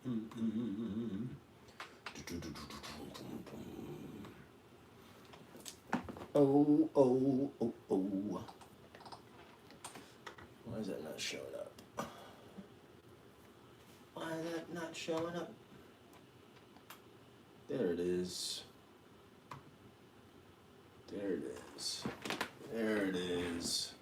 Oh, oh, oh, oh. Why is that not showing up? Why is that not showing up? There it is. There it is. There it is.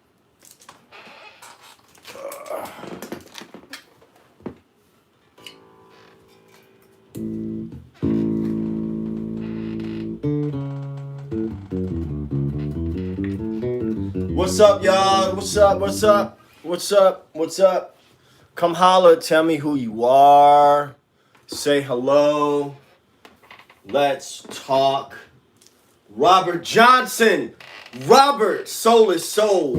What's up, y'all? What's up? What's up? What's up? What's up? Come holler. Tell me who you are. Say hello. Let's talk. Robert Johnson. Robert, Soul is Soul.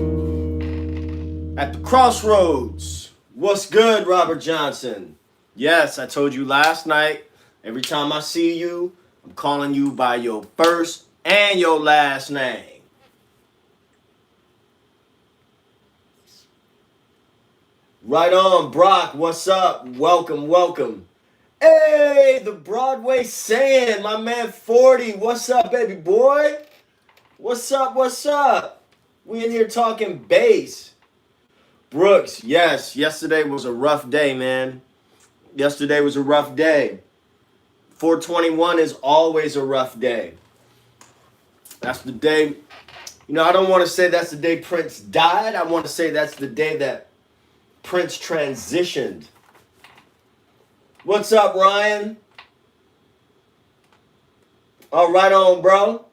At the crossroads. What's good, Robert Johnson? Yes, I told you last night. Every time I see you, I'm calling you by your first and your last name. Right on, Brock. What's up? Welcome, welcome. Hey, the Broadway Saiyan, my man 40. What's up, baby boy? What's up? What's up? We in here talking bass. Brooks, yes, yesterday was a rough day, man. Yesterday was a rough day. 421 is always a rough day. That's the day, you know, I don't want to say that's the day Prince died. I want to say that's the day that Prince transitioned. What's up, Ryan? Oh, right on, bro.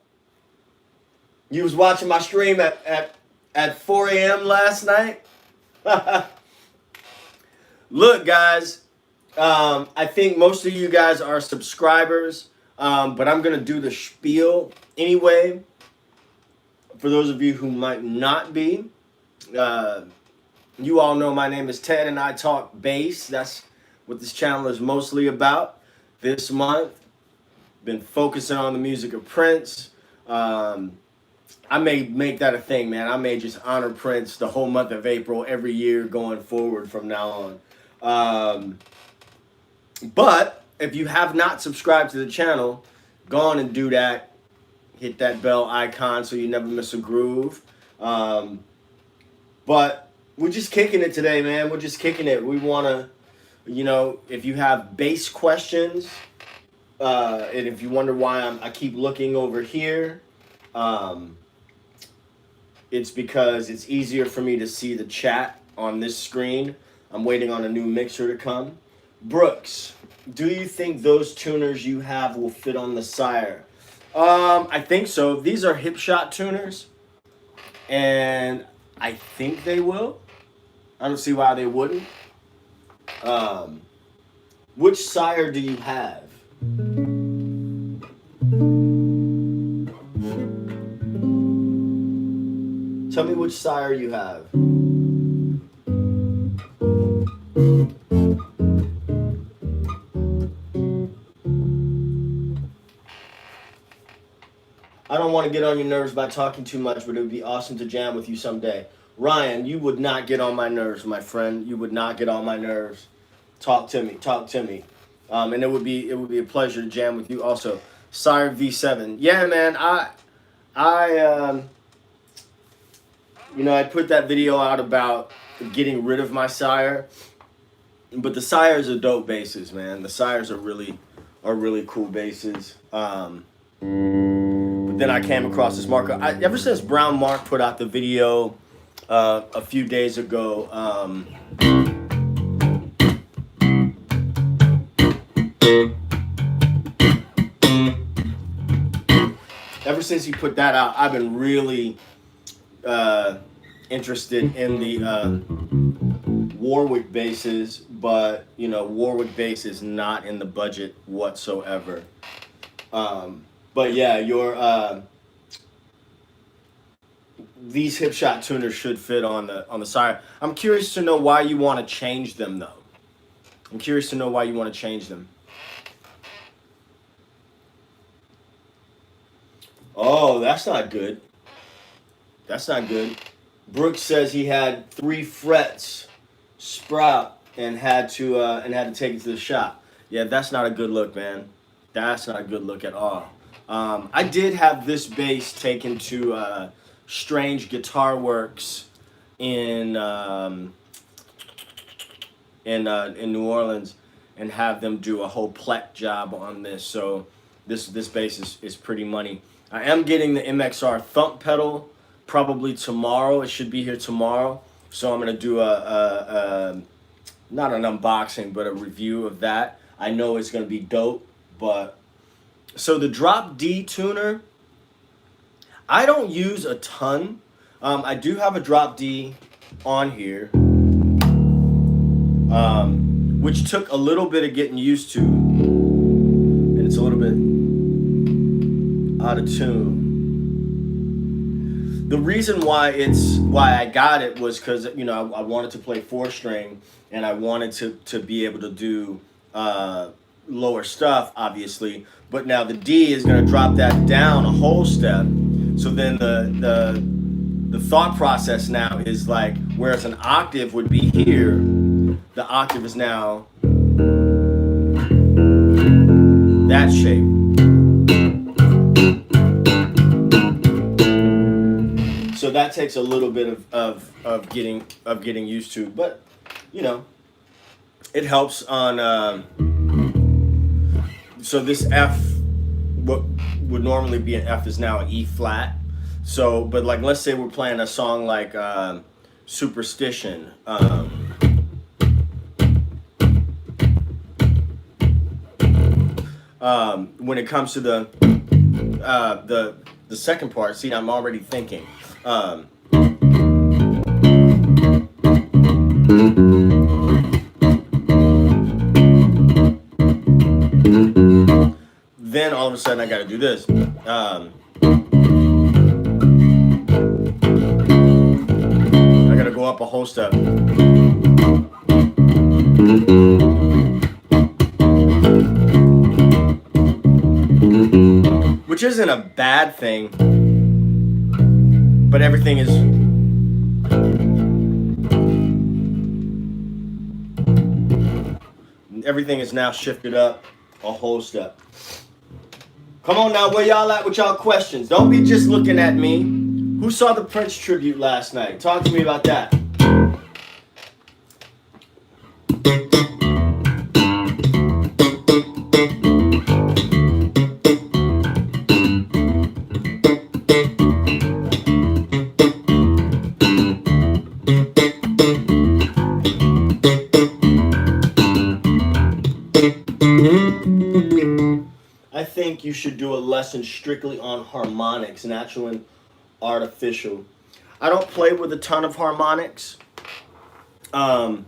You was watching my stream at 4 a.m. last night? Look, guys, I think most of you guys are subscribers, but I'm going to do the spiel anyway. For those of you who might not be, you all know my name is Ted and I talk bass. That's what this channel is mostly about. This month, been focusing on the music of Prince. I may make that a thing, man. I may just honor Prince the whole month of April every year going forward from now on. But if you have not subscribed to the channel, go on and do that. Hit that bell icon so you never miss a groove. But we're just kicking it today, man. We're just kicking it. We want to, you know, if you have bass questions, and if you wonder why I keep looking over here, it's because it's easier for me to see the chat on this screen. I'm waiting on a new mixer to come. Brooks, do you think those tuners you have will fit on the Sire? I think so. These are hip shot tuners, and I think they will. I don't see why they wouldn't. Which Sire do you have? Tell me which Sire you have. I don't want to get on your nerves by talking too much, but it would be awesome to jam with you someday. Ryan, you would not get on my nerves, my friend. You would not get on my nerves. Talk to me. Talk to me. And it would be a pleasure to jam with you also. Sire V7. Yeah, man. You know, I put that video out about getting rid of my Sire, but the Sires are dope basses, man. The Sires are really cool basses. But then I came across this Marco. Ever since Brown Mark put out the video a few days ago, ever since he put that out, I've been really interested in the Warwick basses, but you know, Warwick bass is not in the budget whatsoever. But yeah, these hip shot tuners should fit on the Sire. I'm curious to know why you want to change them, though. I'm curious to know why you want to change them. Oh, that's not good. That's not good. Brooks says he had 3 frets sprout and had to take it to the shop. Yeah, that's not a good look, man. That's not a good look at all. I did have this bass taken to Strange Guitar Works in in New Orleans, and have them do a whole plec job on this. So this bass is pretty money. I am getting the MXR Thump Pedal probably tomorrow. It should be here tomorrow. So I'm gonna do a not an unboxing, but a review of that. I know it's gonna be dope. But so the drop D tuner, I don't use a ton. I do have a drop D on here, which took a little bit of getting used to, and it's a little bit out of tune. The reason why I got it was because, you know, I wanted to play 4-string, and I wanted to be able to do lower stuff, obviously. But now the D is going to drop that down a whole step. So then the thought process now is like, whereas an octave would be here, the octave is now that shape. So that takes a little bit of getting used to, but you know, it helps on. So this F, what would normally be an F, is now an E flat. So, but like, let's say we're playing a song like Superstition. When it comes to the second part, see, I'm already thinking. Then all of a sudden I got to do this. I got to go up a whole step. Which isn't a bad thing, but everything is now shifted up a whole step. Come on now, where y'all at with y'all questions? Don't be just looking at me. Who saw the Prince tribute last night? Talk to me about that. I think you should do a lesson strictly on harmonics, natural and artificial. I don't play with a ton of harmonics. I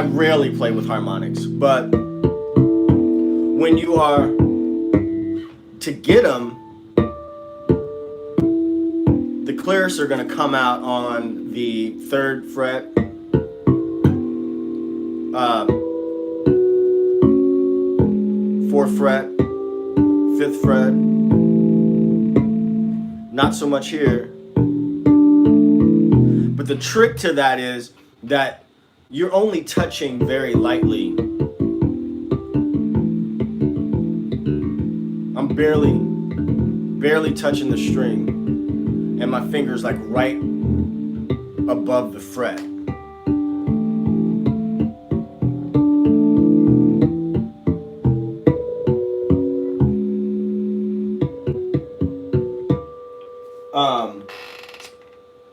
rarely play with harmonics, but when you are to get them, the clears are going to come out on the 3rd fret, 4th fret, 5th fret. Not so much here. But the trick to that is that you're only touching very lightly. I'm barely touching the string, and my finger's like right above the fret.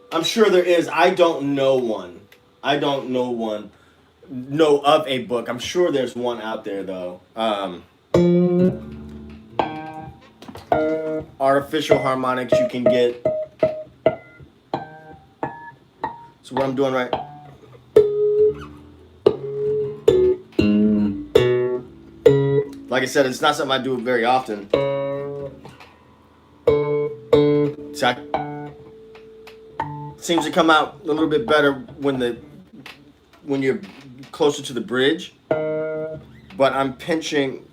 I'm sure there is. I don't know one. Know of a book. I'm sure there's one out there though. Artificial harmonics you can get. So what I'm doing right. Like I said, it's not something I do very often. So seems to come out a little bit better when you're closer to the bridge. But I'm pinching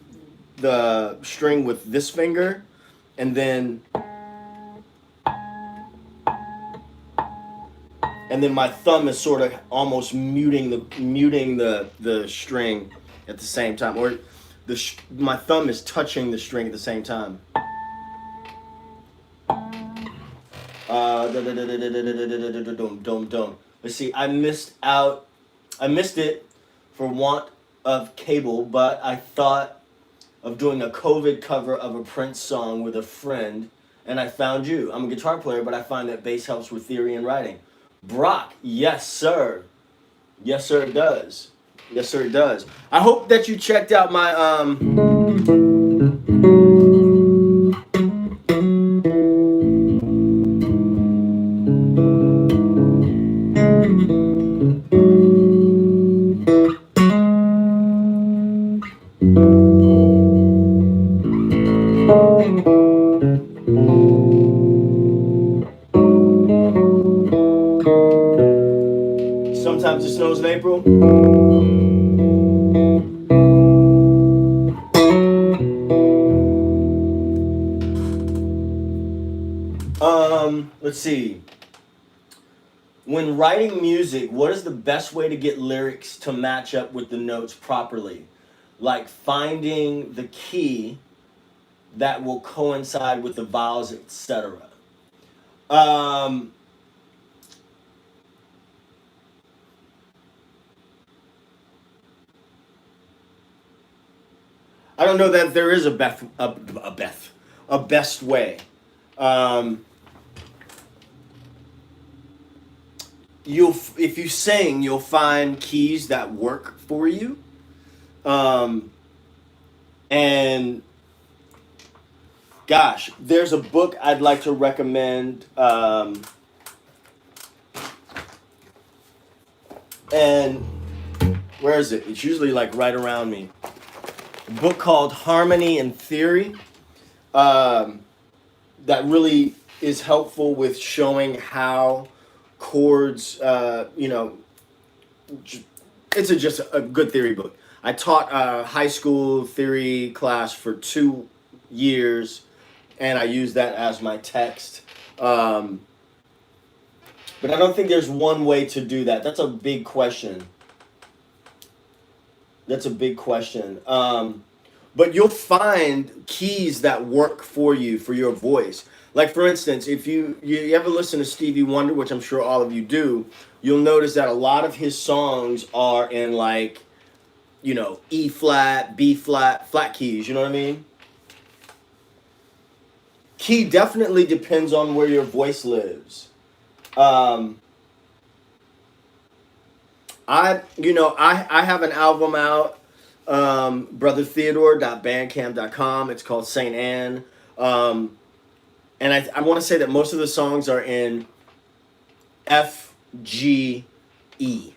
the string with this finger, and then my thumb is sort of almost muting the string at the same time, or my thumb is touching the string at the same time. Let's see. I missed it for want of cable, but I thought of doing a COVID cover of a Prince song with a friend, and I found you. I'm a guitar player, but I find that bass helps with theory and writing. Brock, yes sir. Yes sir, it does. Yes sir, it does. I hope that you checked out my Sometimes It Snows in April. Let's see. When writing music, what is the best way to get lyrics to match up with the notes properly? Like finding the key that will coincide with the vowels, etc. I don't know that there is a best way. If you sing, you'll find keys that work for you, and gosh, there's a book I'd like to recommend, and where is it? It's usually like right around me. A book called Harmony and Theory, that really is helpful with showing how chords, it's just a good theory book. I taught a high school theory class for 2 years, and I use that as my text. But I don't think there's one way to do that. That's a big question. But you'll find keys that work for you, for your voice. Like, for instance, if you ever listen to Stevie Wonder, which I'm sure all of you do, you'll notice that a lot of his songs are in, like, E flat, B flat, flat keys. You know what I mean? Key definitely depends on where your voice lives. I have an album out, brothertheodore.bandcamp.com. It's called Saint Anne. And I want to say that most of the songs are in F, G, E,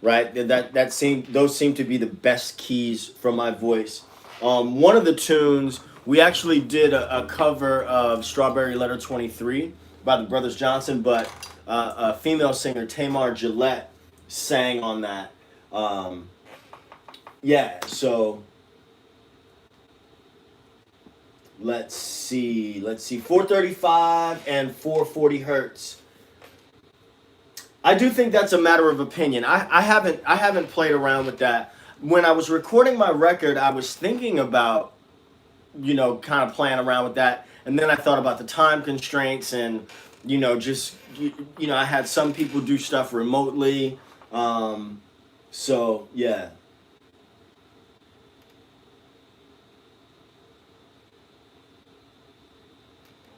right? Those seem to be the best keys for my voice. One of the tunes, we actually did a cover of Strawberry Letter 23 by the Brothers Johnson, but a female singer, Tamar Gillette, sang on that. So let's see, 435 and 440 hertz. I do think that's a matter of opinion. I haven't played around with that. When I was recording my record, I was thinking about, kind of playing around with that, and then I thought about the time constraints, and I had some people do stuff remotely. So yeah.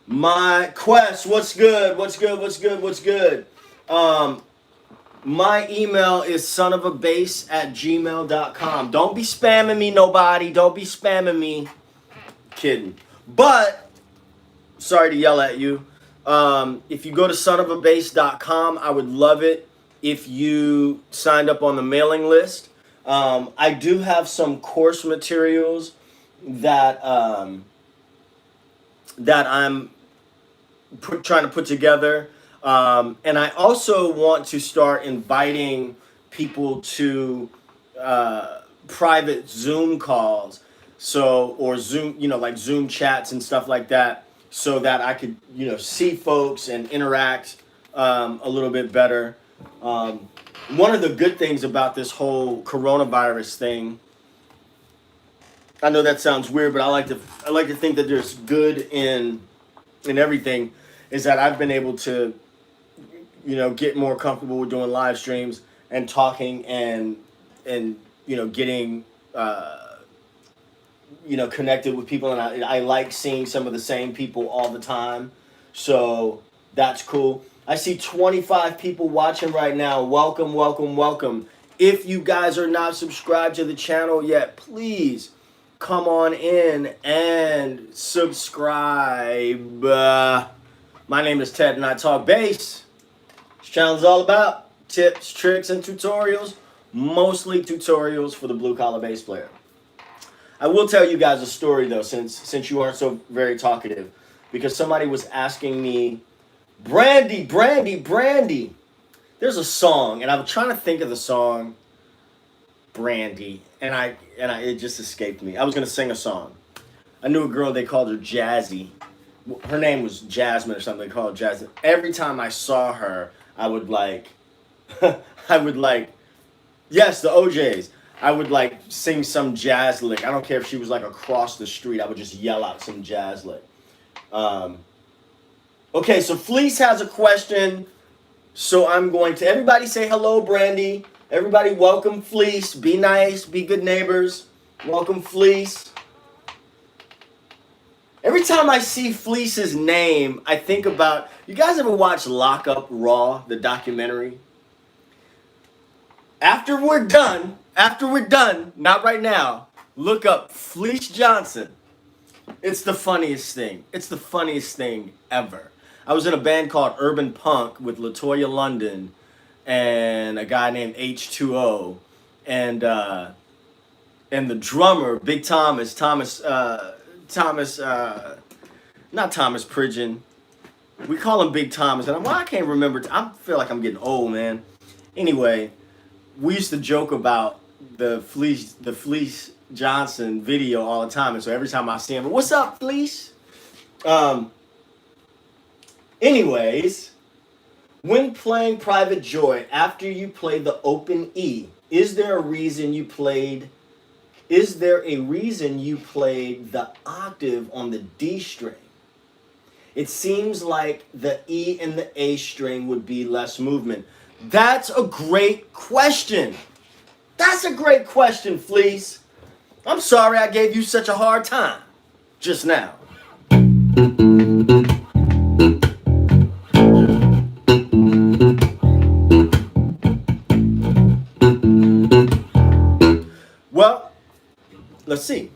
My Quest, what's good? My email is sonofabass@gmail.com. Don't be spamming me, nobody. Don't be spamming me. Kidding. But, sorry to yell at you. If you go to sonofabass.com, I would love it if you signed up on the mailing list. I do have some course materials that I'm trying to put together. And I also want to start inviting people to private Zoom calls. So, or Zoom, like Zoom chats and stuff like that, so that I could, see folks and interact a little bit better. One of the good things about this whole coronavirus thing, I know that sounds weird, but I like to think that there's good in everything, is that I've been able to, get more comfortable with doing live streams and talking and getting connected with people, and I like seeing some of the same people all the time, so that's cool. I see 25 people watching right now. Welcome, welcome, welcome. If you guys are not subscribed to the channel yet, please come on in and subscribe. My name is Ted and I talk bass. This channel is all about tips, tricks, and tutorials, mostly tutorials for the blue-collar bass player. I will tell you guys a story, though, since you aren't so very talkative, because somebody was asking me, Brandy, there's a song, and I was trying to think of the song, Brandy, and it just escaped me. I was gonna sing a song. I knew a girl, they called her Jazzy. Her name was Jasmine or something. They called her Jasmine. Every time I saw her, I would yes, the OJs. I would sing some jazz lick. I don't care if she was across the street. I would just yell out some jazz lick. Okay, so Fleece has a question. So I'm going to, everybody say hello, Brandy. Everybody welcome Fleece. Be nice, be good neighbors. Welcome Fleece. Every time I see Fleece's name, I think about, you guys ever watch Lock Up Raw, the documentary? After we're done, not right now, look up Fleece Johnson. It's the funniest thing. It's the funniest thing ever. I was in a band called Urban Punk with LaToya London and a guy named H2O, and the drummer, Big Thomas, not Thomas Pridgeon. We call him Big Thomas, and I can't remember. I feel like I'm getting old, man. Anyway, we used to joke about the Fleece Johnson video all the time, and so every time I see him, what's up, Fleece? Anyways, when playing Private Joy, after you play the open E, is there a reason you played the octave on the D string? It seems like the E and the A string would be less movement. That's a great question. That's a great question, Fleece. I'm sorry I gave you such a hard time just now. Well, let's see.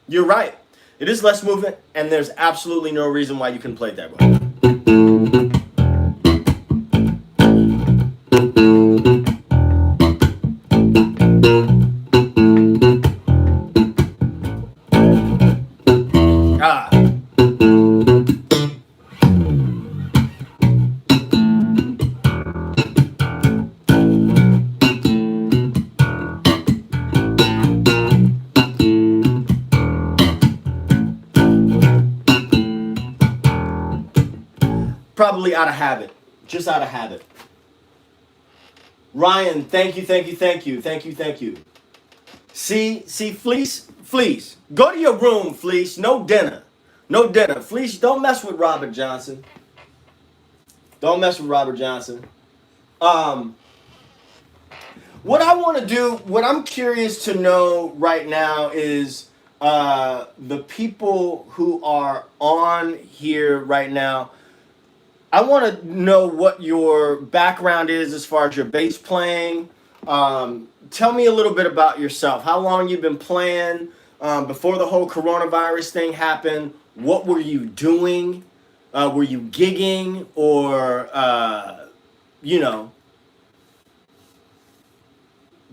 You're right. It is less movement, and there's absolutely no reason why you can play it that way. Probably out of habit. Just out of habit. Ryan, thank you. See, Fleece. Go to your room, Fleece. No dinner. Fleece, don't mess with Robert Johnson. What I want to do, what I'm curious to know right now is the people who are on here right now. I want to know what your background is as far as your bass playing. Tell me a little bit about yourself. How long you've been playing before the whole coronavirus thing happened? What were you doing? Were you gigging or,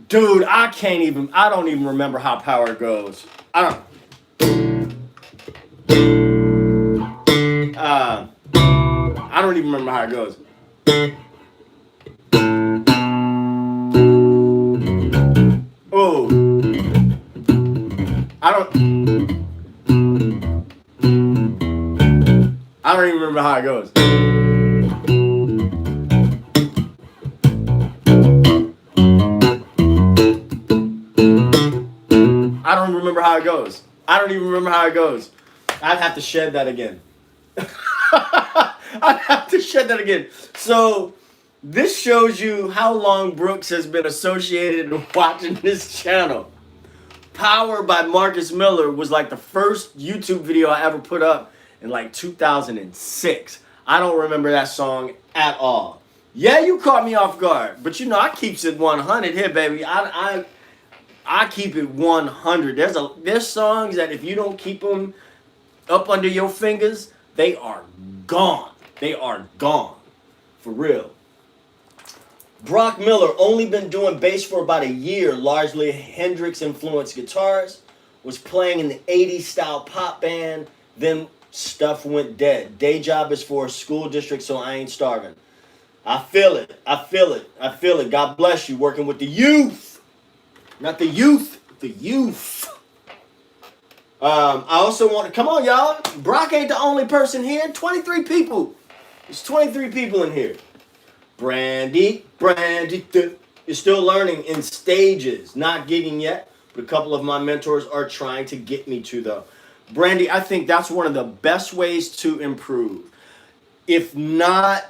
Dude, I don't even remember how power goes. I don't even remember how it goes. Whoa. I don't even remember how it goes. I don't remember how it goes. I don't even remember how it goes. I'd have to shed that again. I'd have to shed that again. So this shows you how long Brooks has been associated with watching this channel. Power by Marcus Miller was like the first YouTube video I ever put up in like 2006. I don't remember that song at all. Yeah, you caught me off guard, but you know I keeps it 100 here, baby. I keep it 100. There's songs that if you don't keep them up under your fingers, they are gone. They are gone. For real. Brock Miller, only been doing bass for about a year, largely Hendrix-influenced guitars, was playing in the 80s style pop band, then stuff went dead. Day job is for a school district, so I ain't starving. I feel it. I feel it. I feel it. God bless you, working with the youth. Not the youth, the youth. I also want to, come on y'all, Brock ain't the only person here. 23 people. There's 23 people in here. Brandy, is still learning in stages, not gigging yet, but a couple of my mentors are trying to get me to though. Brandy, I think that's one of the best ways to improve. If not,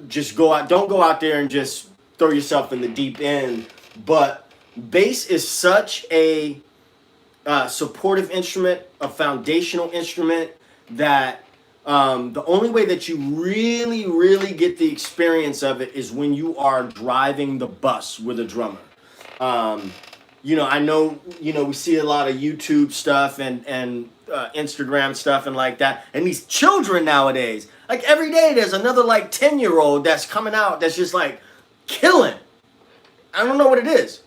just go out, don't go out there and just throw yourself in the deep end, but bass is such a supportive instrument, a foundational instrument that the only way that you really get the experience of it is when you are driving the bus with a drummer. You know, I know, you know, we see a lot of YouTube stuff and Instagram stuff and like that. And these children nowadays, like every day there's another like 10-year-old that's coming out that's just like killing. I don't know what it is.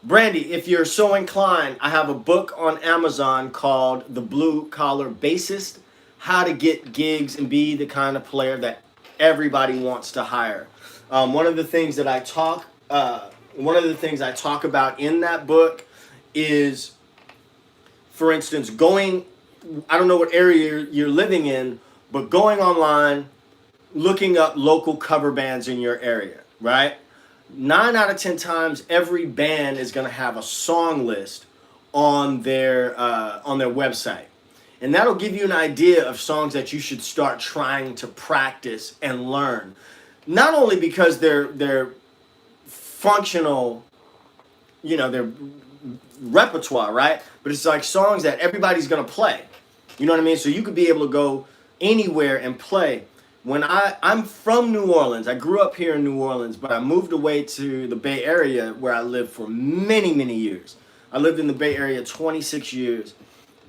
Brandy, if you're so inclined, I have a book on Amazon called The Blue Collar Bassist, How to Get Gigs and Be the Kind of Player That Everybody Wants to Hire. One of the things I talk about in that book is, for instance, going, I don't know what area you're living in, but going online, looking up local cover bands in your area, right? 9 out of 10 times, every band is going to have a song list on their website. And that'll give you an idea of songs that you should start trying to practice and learn. Not only because they're functional, you know, their repertoire, right? But it's like songs that everybody's going to play. You know what I mean? So you could be able to go anywhere and play. When I'm from New Orleans, I grew up here in New Orleans, but I moved away to the Bay Area where I lived for many years. I lived in the Bay Area 26 years,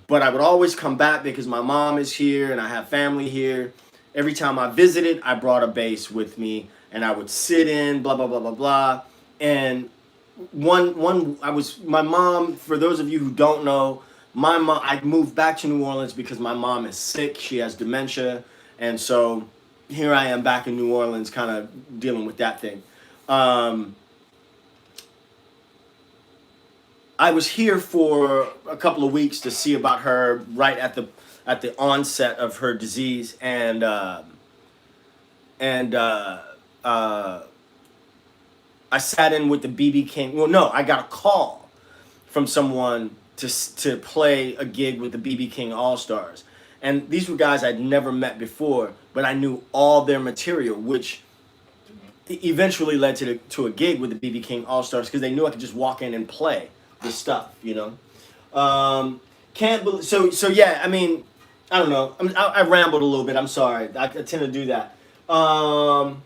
but I would always come back because my mom is here and I have family here. Every time I visited, I brought a bass with me and I would sit in, blah, blah, blah, blah, blah. And my mom, for those of you who don't know, my mom, I moved back to New Orleans because my mom is sick. She has dementia. And so here I am back in New Orleans kind of dealing with that thing. I was here for a couple of weeks to see about her right at the onset of her disease, and I sat in with the BB King. Well, no, I got a call from someone to play a gig with the BB King All-Stars. And these were guys I'd never met before, but I knew all their material, which eventually led to a gig with the BB King All-Stars because they knew I could just walk in and play the stuff, you know. Can't believe, so yeah, I mean, I don't know. I rambled a little bit. I'm sorry. I tend to do that. No,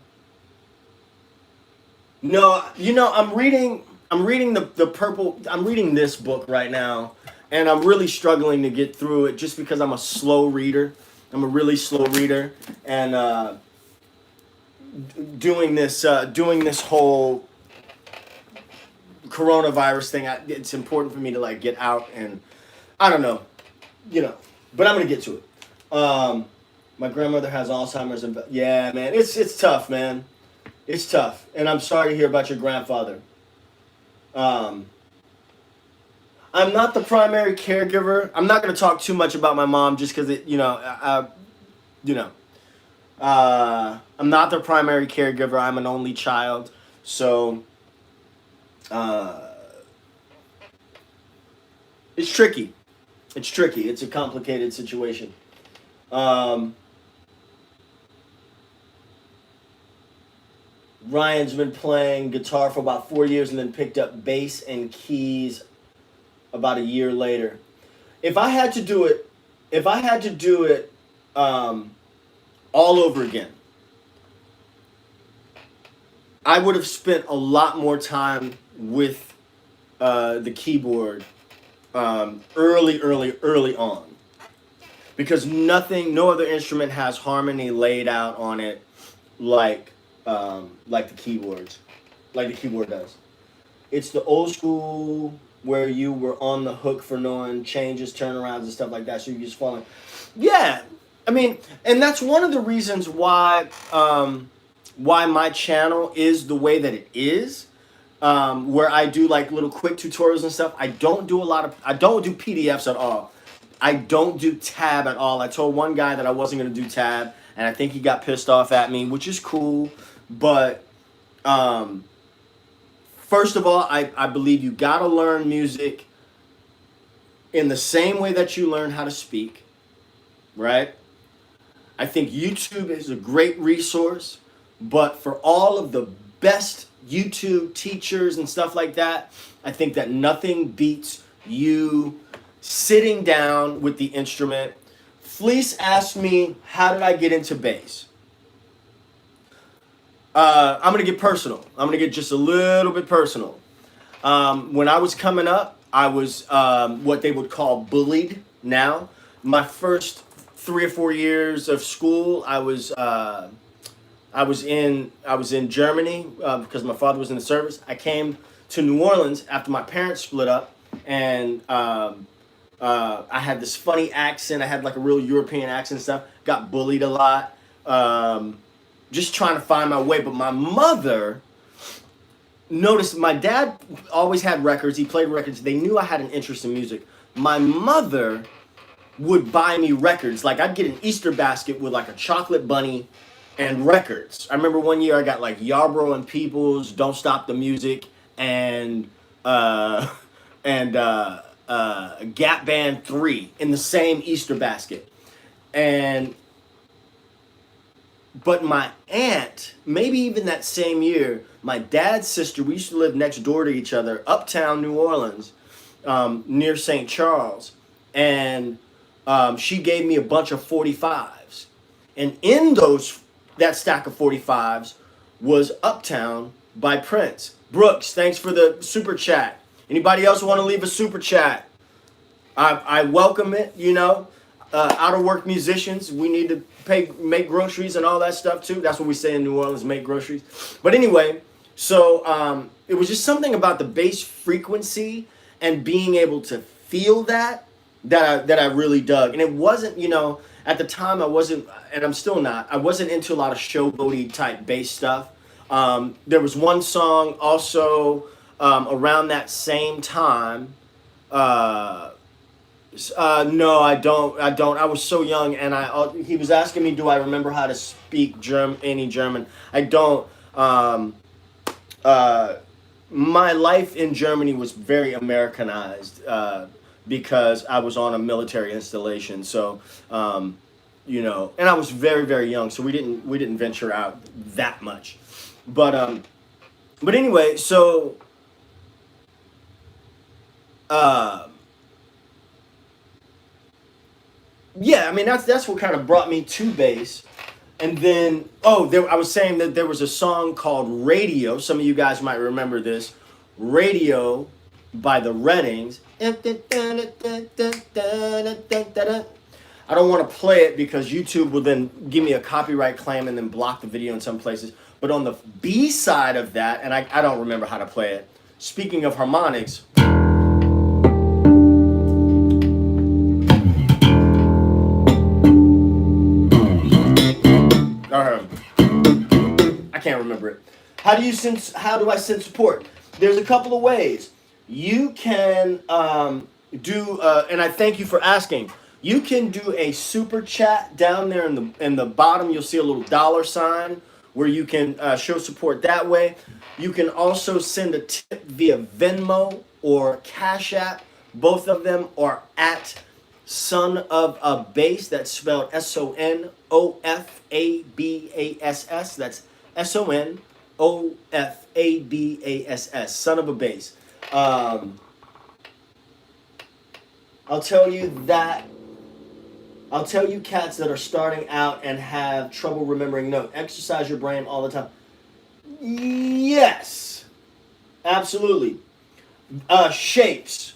you know, I'm reading the purple. I'm reading this book right now, and I'm really struggling to get through it just because I'm a slow reader. I'm a really slow reader, and doing this whole coronavirus thing, it's important for me to like get out, and I don't know, you know, but I'm gonna get to it. My grandmother has Alzheimer's, and yeah, man, it's tough, man. It's tough, and I'm sorry to hear about your grandfather. Um, I'm not the primary caregiver. I'm not going to talk too much about my mom just because you know, I'm not the primary caregiver. I'm an only child, so it's tricky. It's tricky. It's a complicated situation. Ryan's been playing guitar for about 4 years and then picked up bass and keys about a year later. If I had to do it all over again, I would have spent a lot more time with the keyboard early on, because no other instrument has harmony laid out on it like the keyboard does. It's the old school where you were on the hook for knowing changes, turnarounds, and stuff like that. So you just falling. Yeah, I mean, and that's one of the reasons why my channel is the way that it is. Where I do like little quick tutorials and stuff. I don't do PDFs at all. I don't do tab at all. I told one guy that I wasn't going to do tab, and I think he got pissed off at me, which is cool. But first of all, I believe you got to learn music in the same way that you learn how to speak, right? I think YouTube is a great resource, but for all of the best YouTube teachers and stuff like that, I think that nothing beats you sitting down with the instrument. Fleece asked me, how did I get into bass? I'm going to get personal. I'm going to get just a little bit personal. When I was coming up, I was what they would call bullied now. My first 3 or 4 years of school, I was in Germany because my father was in the service. I came to New Orleans after my parents split up, and I had this funny accent. I had like a real European accent and stuff. Got bullied a lot. Just trying to find my way. But my mother noticed my dad always had records. He played records. They knew I had an interest in music. My mother would buy me records. Like I'd get an Easter basket with like a chocolate bunny and records. I remember one year I got like Yarborough and Peoples, Don't Stop the Music, and Gap Band 3 in the same Easter basket. But my aunt, maybe even that same year, my dad's sister, we used to live next door to each other, uptown New Orleans, near St. Charles. And she gave me a bunch of 45s. And in that stack of 45s was Uptown by Prince. Brooks, thanks for the super chat. Anybody else want to leave a super chat? I welcome it, you know. Out of work musicians, we need to make groceries and all that stuff too. That's what we say in New Orleans, make groceries. But anyway, so it was just something about the bass frequency and being able to feel that I really dug. And it wasn't, you know, at the time I wasn't, and I'm still not, I wasn't into a lot of showboaty type bass stuff. There was one song also around that same time. No, I don't. I was so young, and he was asking me, do I remember how to speak any German? I don't. My life in Germany was very Americanized because I was on a military installation. So, you know, and I was very, very young, so we didn't venture out that much. But anyway, so. Yeah, I mean that's what kind of brought me to bass. And then I was saying that there was a song called Radio. Some of you guys might remember this. Radio by the Reddings. I don't want to play it because YouTube will then give me a copyright claim and then block the video in some places. But on the B side of that, and I don't remember how to play it. Speaking of harmonics, I can't remember it. How do I send support? there's a couple of ways. You can do, and I thank you for asking. You can do a super chat down there in the bottom. You'll see a little dollar sign where you can show support that way. You can also send a tip via Venmo or Cash App. Both of them are at Son of a Bass. That's spelled SONOFABASS. That's SONOFABASS. Son of a Bass. I'll tell you cats that are starting out and have trouble remembering notes. Exercise your brain all the time. Yes, absolutely. Shapes.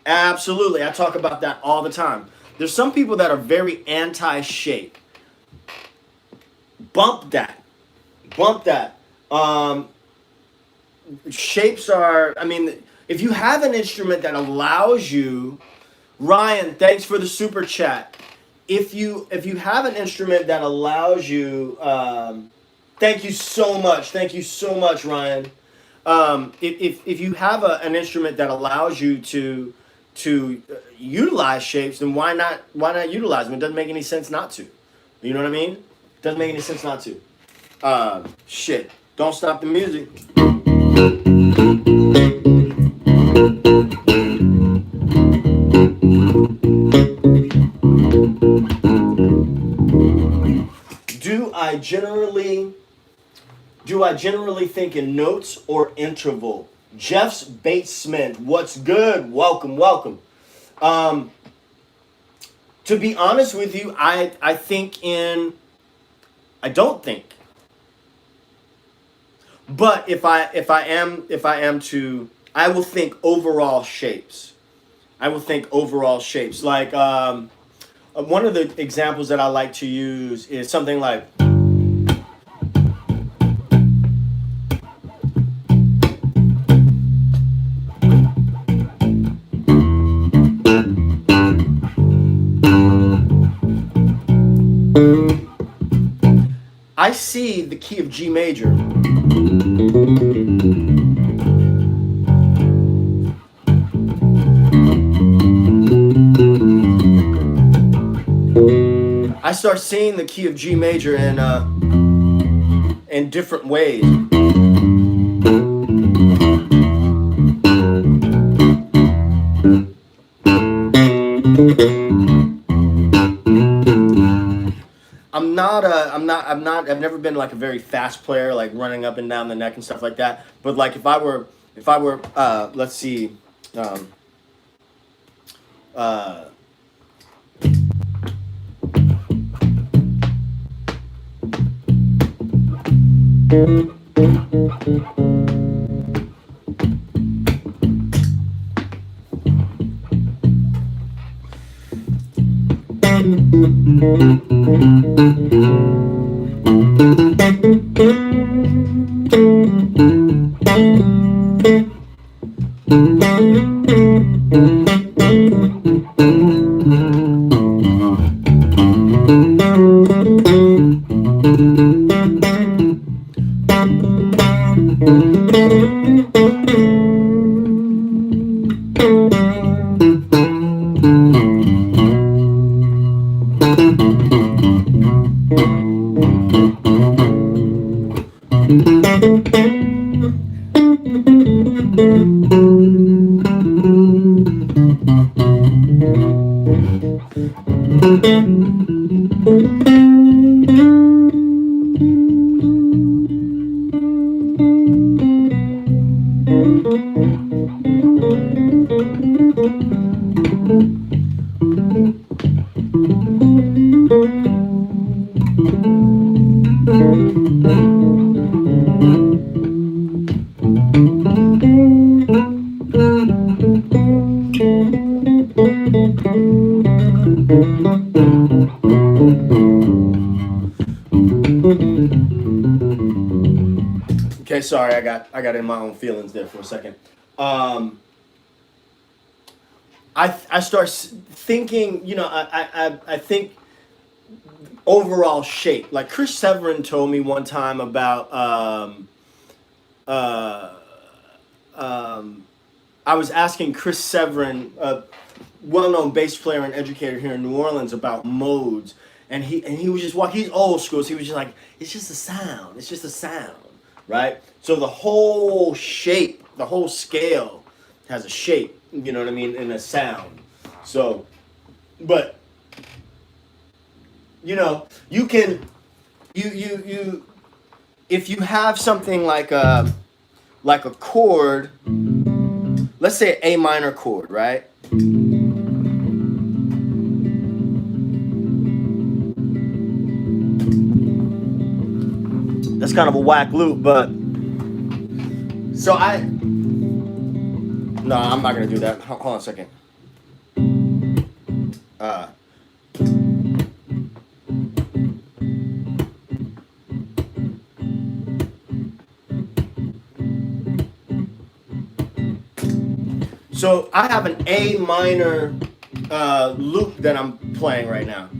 Absolutely. I talk about that all the time. There's some people that are very anti-shape. Bump that. Bump that. Shapes are, I mean, if you have an instrument that allows you, Ryan, thanks for the super chat. If you have an instrument that allows you, thank you so much, Ryan. If you have an instrument that allows you to utilize shapes, then why not utilize them? It doesn't make any sense not to. You know what I mean? It doesn't make any sense not to. Shit. Don't stop the music. Do I generally think in notes or interval? Jeff's Batesman, what's good? Welcome. To be honest with you, I don't think. But if I am to, I will think overall shapes. Like one of the examples that I like to use is something like. I see the key of G major. I start seeing the key of G major in different ways. I've never been like a very fast player, like running up and down the neck and stuff like that. But like if I were, let's see, okay, sorry, I got in my own feelings there for a second. I start thinking, you know, I think overall shape. Like Chris Severin told me one time about I was asking Chris Severin, a well-known bass player and educator here in New Orleans, about modes, and he was just he's old school, so he was just like, it's just a sound, it's just a sound, right? So the whole shape, the whole scale has a shape, you know what I mean, and a sound. So, but you know, you can you if you have something like a chord, let's say an A minor chord, right? That's kind of a whack loop, but so no, I'm not gonna do that. Hold on a second. So I have an A minor loop that I'm playing right now.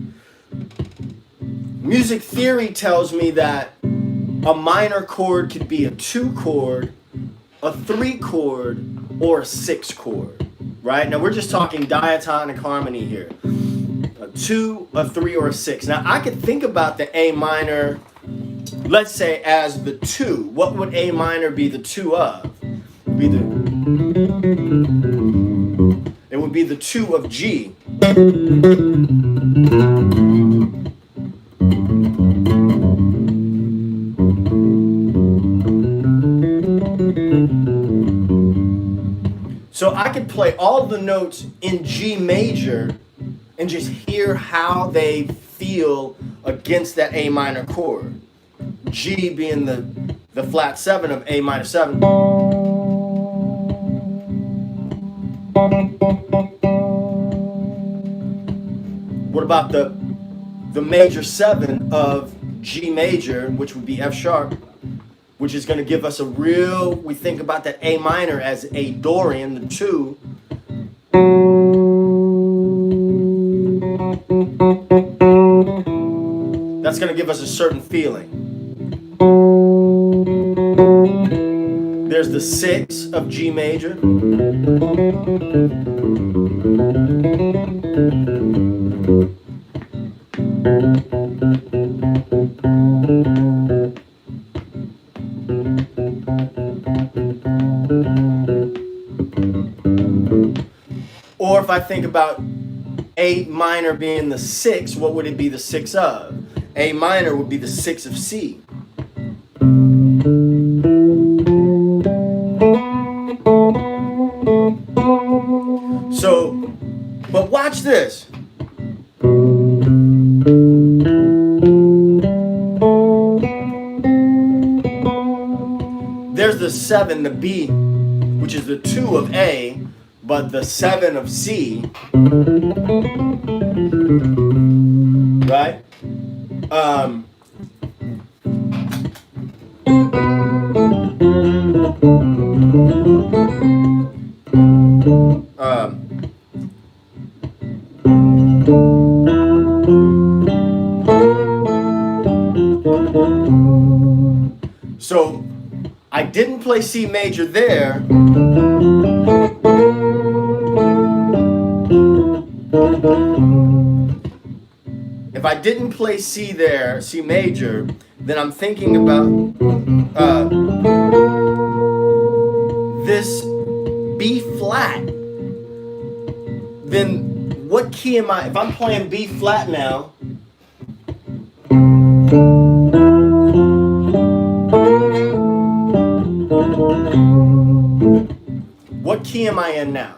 Music theory tells me that a minor chord could be a 2 chord, a 3 chord, or a 6 chord, right? Now we're just talking diatonic harmony here. A 2, a 3, or a 6. Now I could think about the A minor, let's say, as the 2. What would A minor be the 2 of? It would be the 2 of G. So I could play all the notes in G major and just hear how they feel against that A minor chord. G being the flat 7 of A minor 7. What about the major 7 of G major, which would be F sharp, which is going to give us we think about that A minor as a Dorian, the 2. That's going to give us a certain feeling. There's the 6 of G major. Or if I think about A minor being the 6, what would it be the 6 of? A minor would be the 6 of C. So, but watch this. There's the 7, the B, which is the 2 of A, but the 7 of C, right? So I didn't play C major there. If I didn't play C there, C major, then I'm thinking about this B flat. Then what key am I? If I'm playing B flat now, what key am I in now?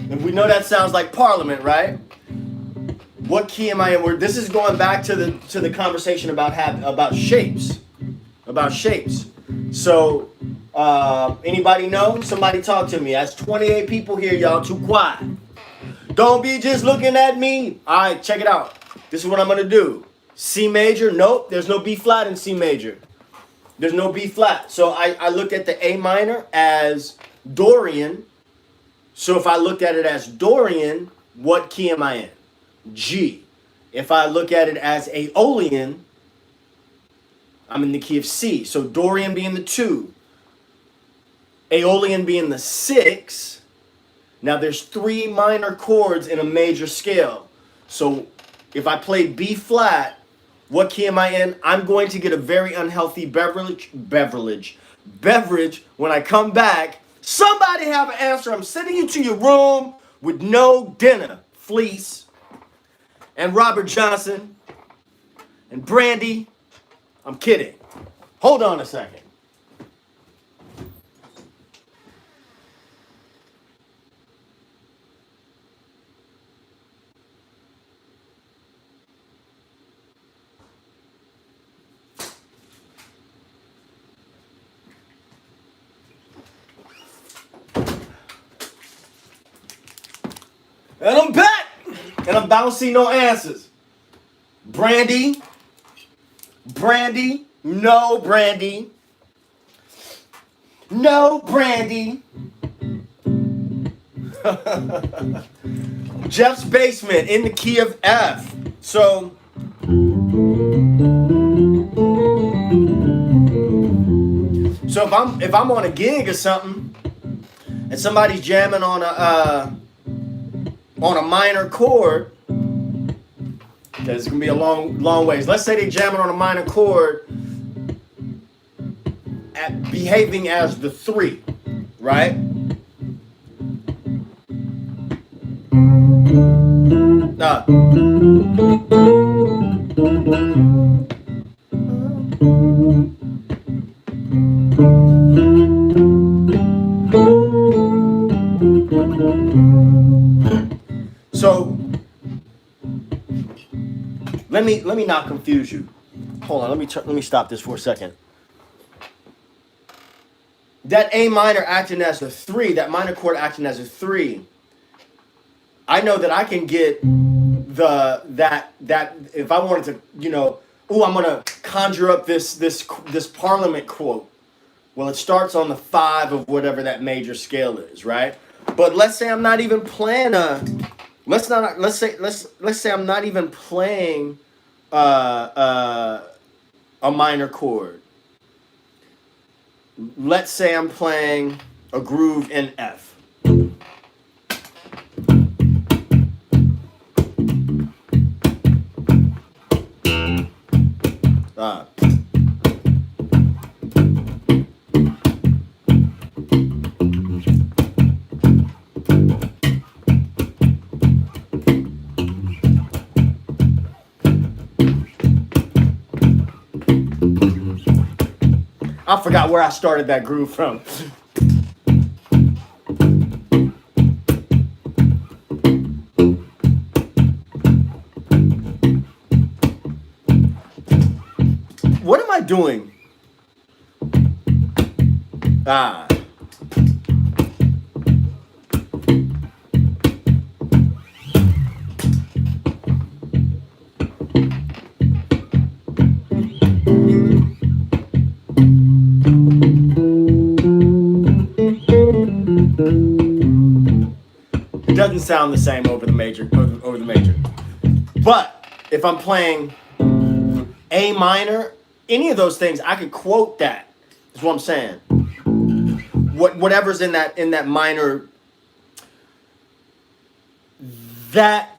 And we know that sounds like Parliament, right? What key am I in? This is going back to the conversation about shapes. About shapes. So, anybody know? Somebody talk to me. That's 28 people here, y'all. Too quiet. Don't be just looking at me. All right, check it out. This is what I'm going to do. C major. Nope, there's no B flat in C major. There's no B flat. So I looked at the A minor as Dorian. So if I looked at it as Dorian, what key am I in? G. If I look at it as Aeolian, I'm in the key of C. So Dorian being the 2, Aeolian being the 6. Now there's 3 minor chords in a major scale. So if I play B flat, what key am I in? I'm going to get a very unhealthy beverage when I come back. Somebody have an answer. I'm sending you to your room with no dinner. Fleece and Robert Johnson and Brandy. I'm kidding. Hold on a second. And I'm back. And I'm bouncing no answers. Brandy. Brandy. No Brandy. No Brandy. Jeff's Basement in the key of F. So if I'm on a gig or something and somebody's jamming on a minor chord, there's gonna be a long ways. Let's say they jamming on a minor chord behaving as the 3, right? So let me not confuse you. Hold on, let me stop this for a second. That A minor acting as a 3, that minor chord acting as a 3, I know that I can get that if I wanted to, I'm gonna conjure up this Parliament quote. Well, it starts on the 5 of whatever that major scale is, right? But let's say I'm not even playing let's say I'm not even playing a minor chord. Let's say I'm playing a groove in F. I forgot where I started that groove from. What am I doing? It doesn't sound the same over the major. But if I'm playing A minor, any of those things, I could quote that. Is what I'm saying. Whatever's in that minor, that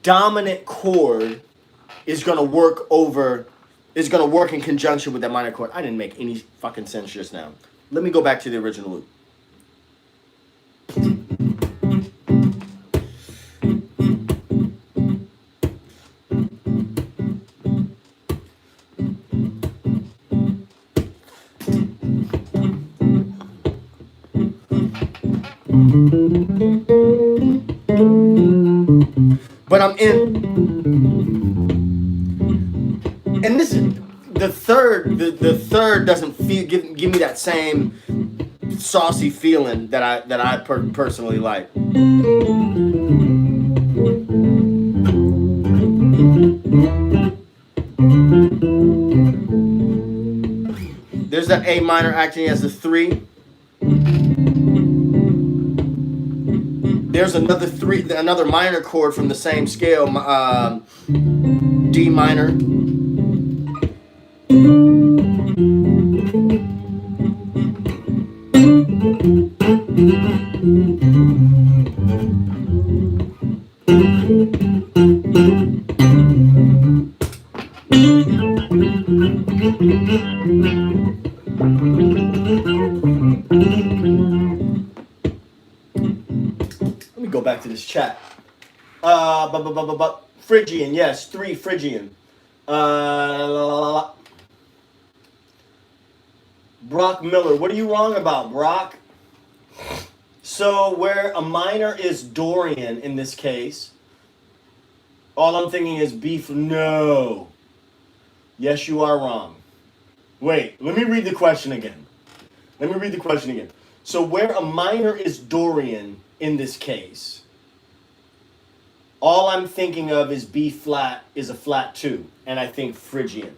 dominant chord is gonna work in conjunction with that minor chord. I didn't make any fucking sense just now. Let me go back to the original loop. But I'm in, and this is the third. The third doesn't give me that same saucy feeling that I personally like. There's that A minor acting as a 3. there's another minor chord from the same scale, D minor. Let me go back to this chat. Phrygian, yes, 3 Phrygian. Brock Miller, what are you wrong about, Brock? So where a minor is Dorian in this case, all I'm thinking is B. No. Yes, you are wrong. Wait, let me read the question again. So where a minor is Dorian in this case, all I'm thinking of is B flat is a flat 2, and I think Phrygian.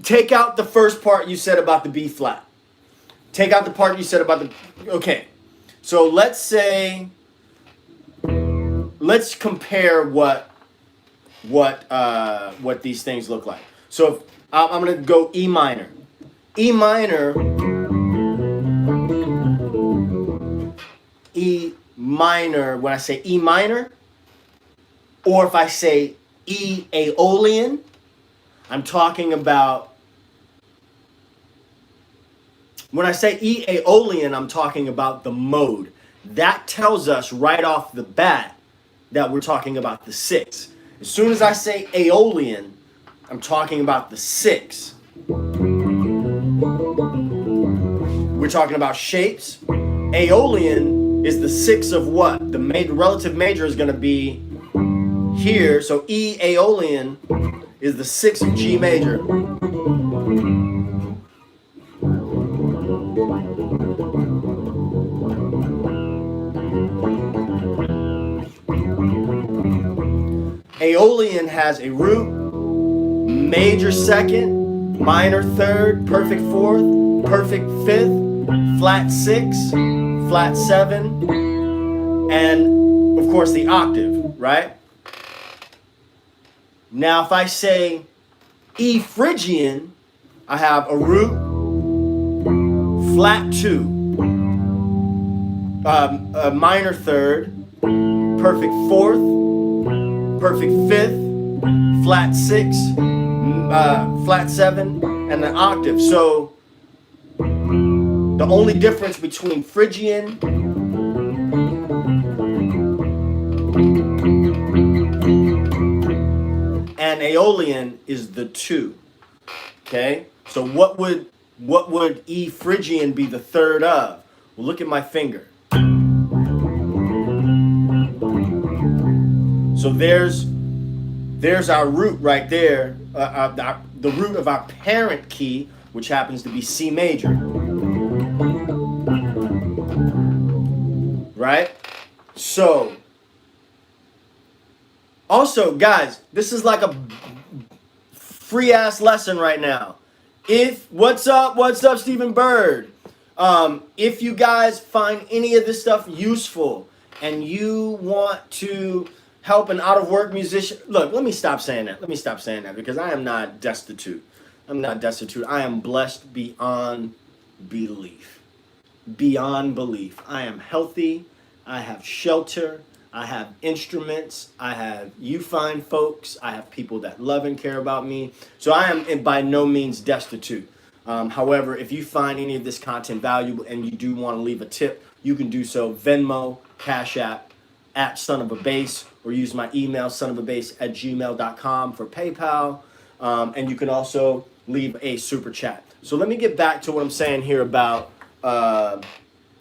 Take out the first part you said about the B flat. Take out the part you said about the... Okay, so let's compare what these things look like. So if, I'm going to go E minor. E minor, when I say E minor, or if I say E Aeolian, I'm talking about... When I say E Aeolian, I'm talking about the mode. That tells us right off the bat that we're talking about the 6. As soon as I say Aeolian, I'm talking about the 6. We're talking about shapes. Aeolian is the 6 of what? The relative major is going to be here. So E Aeolian is the 6 of G major. Aeolian has a root, major 2nd, minor 3rd, perfect 4th, perfect 5th, flat 6, flat 7, and of course the octave, right? Now if I say E Phrygian, I have a root, flat 2, a minor 3rd, perfect 4th, perfect 5th, flat 6, flat 7, and an octave. So the only difference between Phrygian and Aeolian is the 2. Okay? So what would E Phrygian be the 3rd of? Well, look at my finger. So there's our root right there, the root of our parent key, which happens to be C major. Right? So, also, guys, this is like a free ass lesson right now. What's up, Stephen Bird? If you guys find any of this stuff useful and you want to help an out-of-work musician. Look, let me stop saying that because I am not destitute. I am blessed beyond belief. Beyond belief. I am healthy. I have shelter. I have instruments. I have you fine folks. I have people that love and care about me. So I am by no means destitute. However, if you find any of this content valuable and you do want to leave a tip, you can do so. Venmo, CashApp, at SONOFABASS, or use my email, sonofabass@gmail.com for PayPal. And you can also leave a super chat. So let me get back to what I'm saying here about,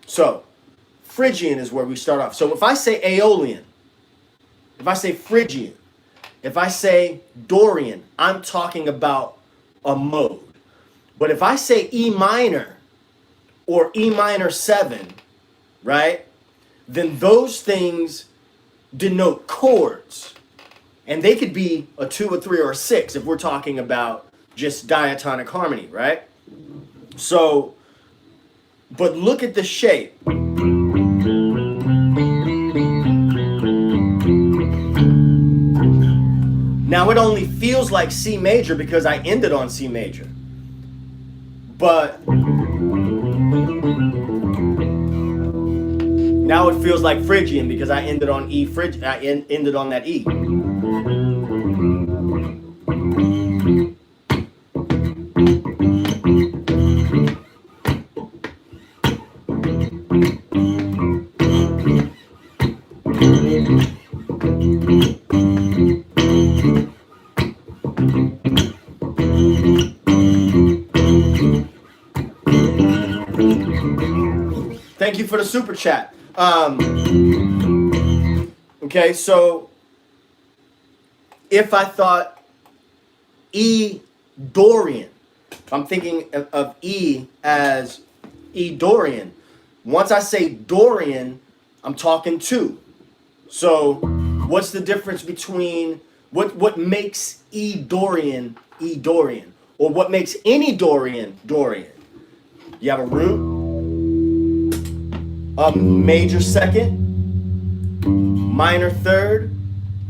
so Phrygian is where we start off. So if I say Aeolian, if I say Phrygian, if I say Dorian, I'm talking about a mode. But if I say E minor or E minor 7, right, then those things denote chords. And they could be a 2, a 3, or a 6 if we're talking about just diatonic harmony, right? So, but look at the shape. Now it only feels like C major because I ended on C major. But now it feels like Phrygian because I ended on E Phrygian. I ended on that E. Thank you for the super chat. Okay, so if I thought E Dorian, I'm thinking of E as E Dorian. Once I say Dorian, I'm talking two. So what's the difference between what makes E Dorian E Dorian? Or what makes any Dorian Dorian? You have a root, a major second, minor third,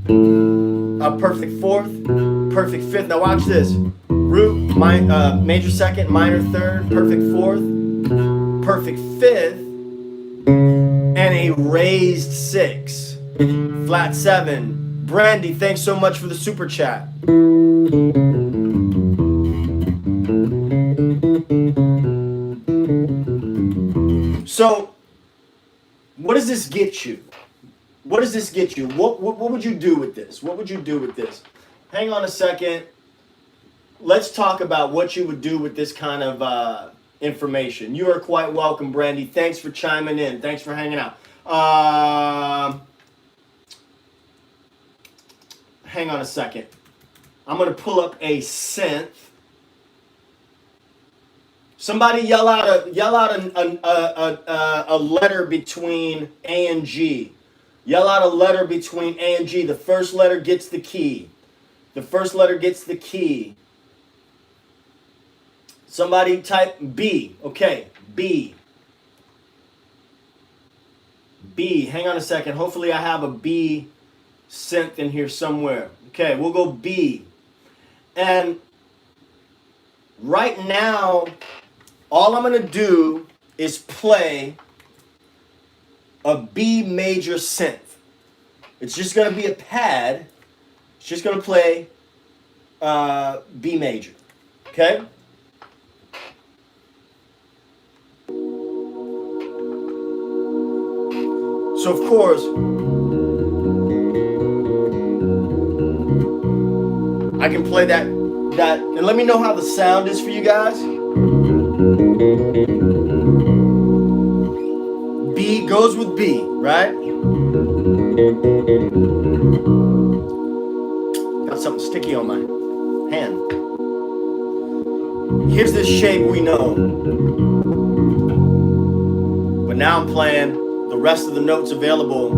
a perfect fourth, perfect fifth. Now watch this. Root, major second, minor third, perfect fourth, perfect fifth, and a raised six. Flat seven. Brandy, thanks so much for the super chat. So, what does this get you? What does this get you? What would you do with this? What would you do with this? Hang on a second. Let's talk about what you would do with this kind of information. You are quite welcome, Brandy. Thanks for chiming in. Thanks for hanging out. Hang on a second. I'm going to pull up a synth. Somebody yell out a letter between A and G. Yell out a letter between A and G. The first letter gets the key. The first letter gets the key. Somebody type B. Okay, B. B. Hang on a second. Hopefully I have a B synth in here somewhere. Okay, we'll go B. And right now, all I'm going to do is play a B major synth. It's just going to be a pad. It's just going to play B major. Okay? So, of course, I can play that, and let me know how the sound is for you guys. B goes with B, right? Got something sticky on my hand. Here's this shape we know. But now I'm playing the rest of the notes available.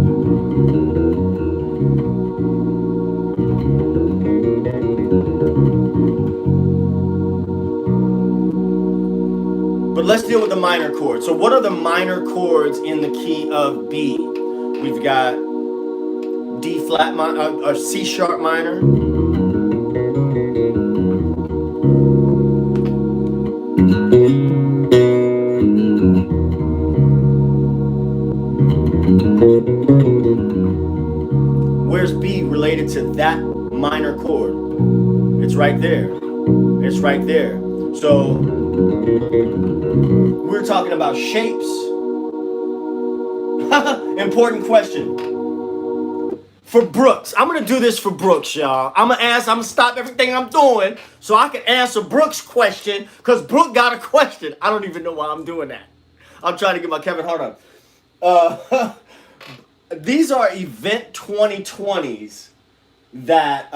But let's deal with the minor chords. So what are the minor chords in the key of B? We've got D flat minor, or C sharp minor. Where's B related to that minor chord? It's right there. It's right there. So we're talking about shapes. Important question. For Brooks, I'm gonna do this for Brooks, y'all. I'm gonna stop everything I'm doing so I can answer Brooks' question, because Brooke got a question. I don't even know why I'm doing that. I'm trying to get my Kevin Hart on. These are event 2020s that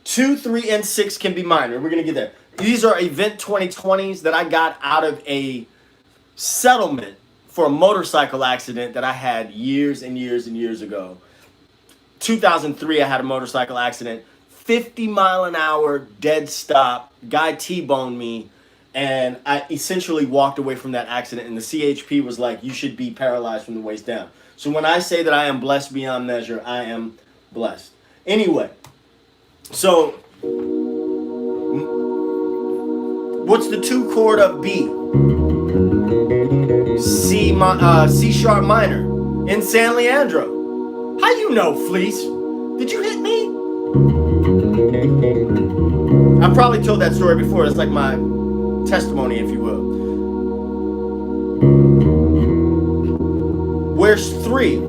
2, 3, and 6 can be minor. We're gonna get there. These are event 2020s that I got out of a settlement for a motorcycle accident that I had years and years and years ago. 2003, I had a motorcycle accident, 50 mile an hour, dead stop, guy T-boned me, and I essentially walked away from that accident, and the CHP was like, you should be paralyzed from the waist down. So when I say that I am blessed beyond measure, I am blessed. Anyway, So, what's the 2 chord of B? C sharp minor in San Leandro. How you know, Fleece? Did you hit me? I've probably told that story before. It's like my testimony, if you will. Where's 3?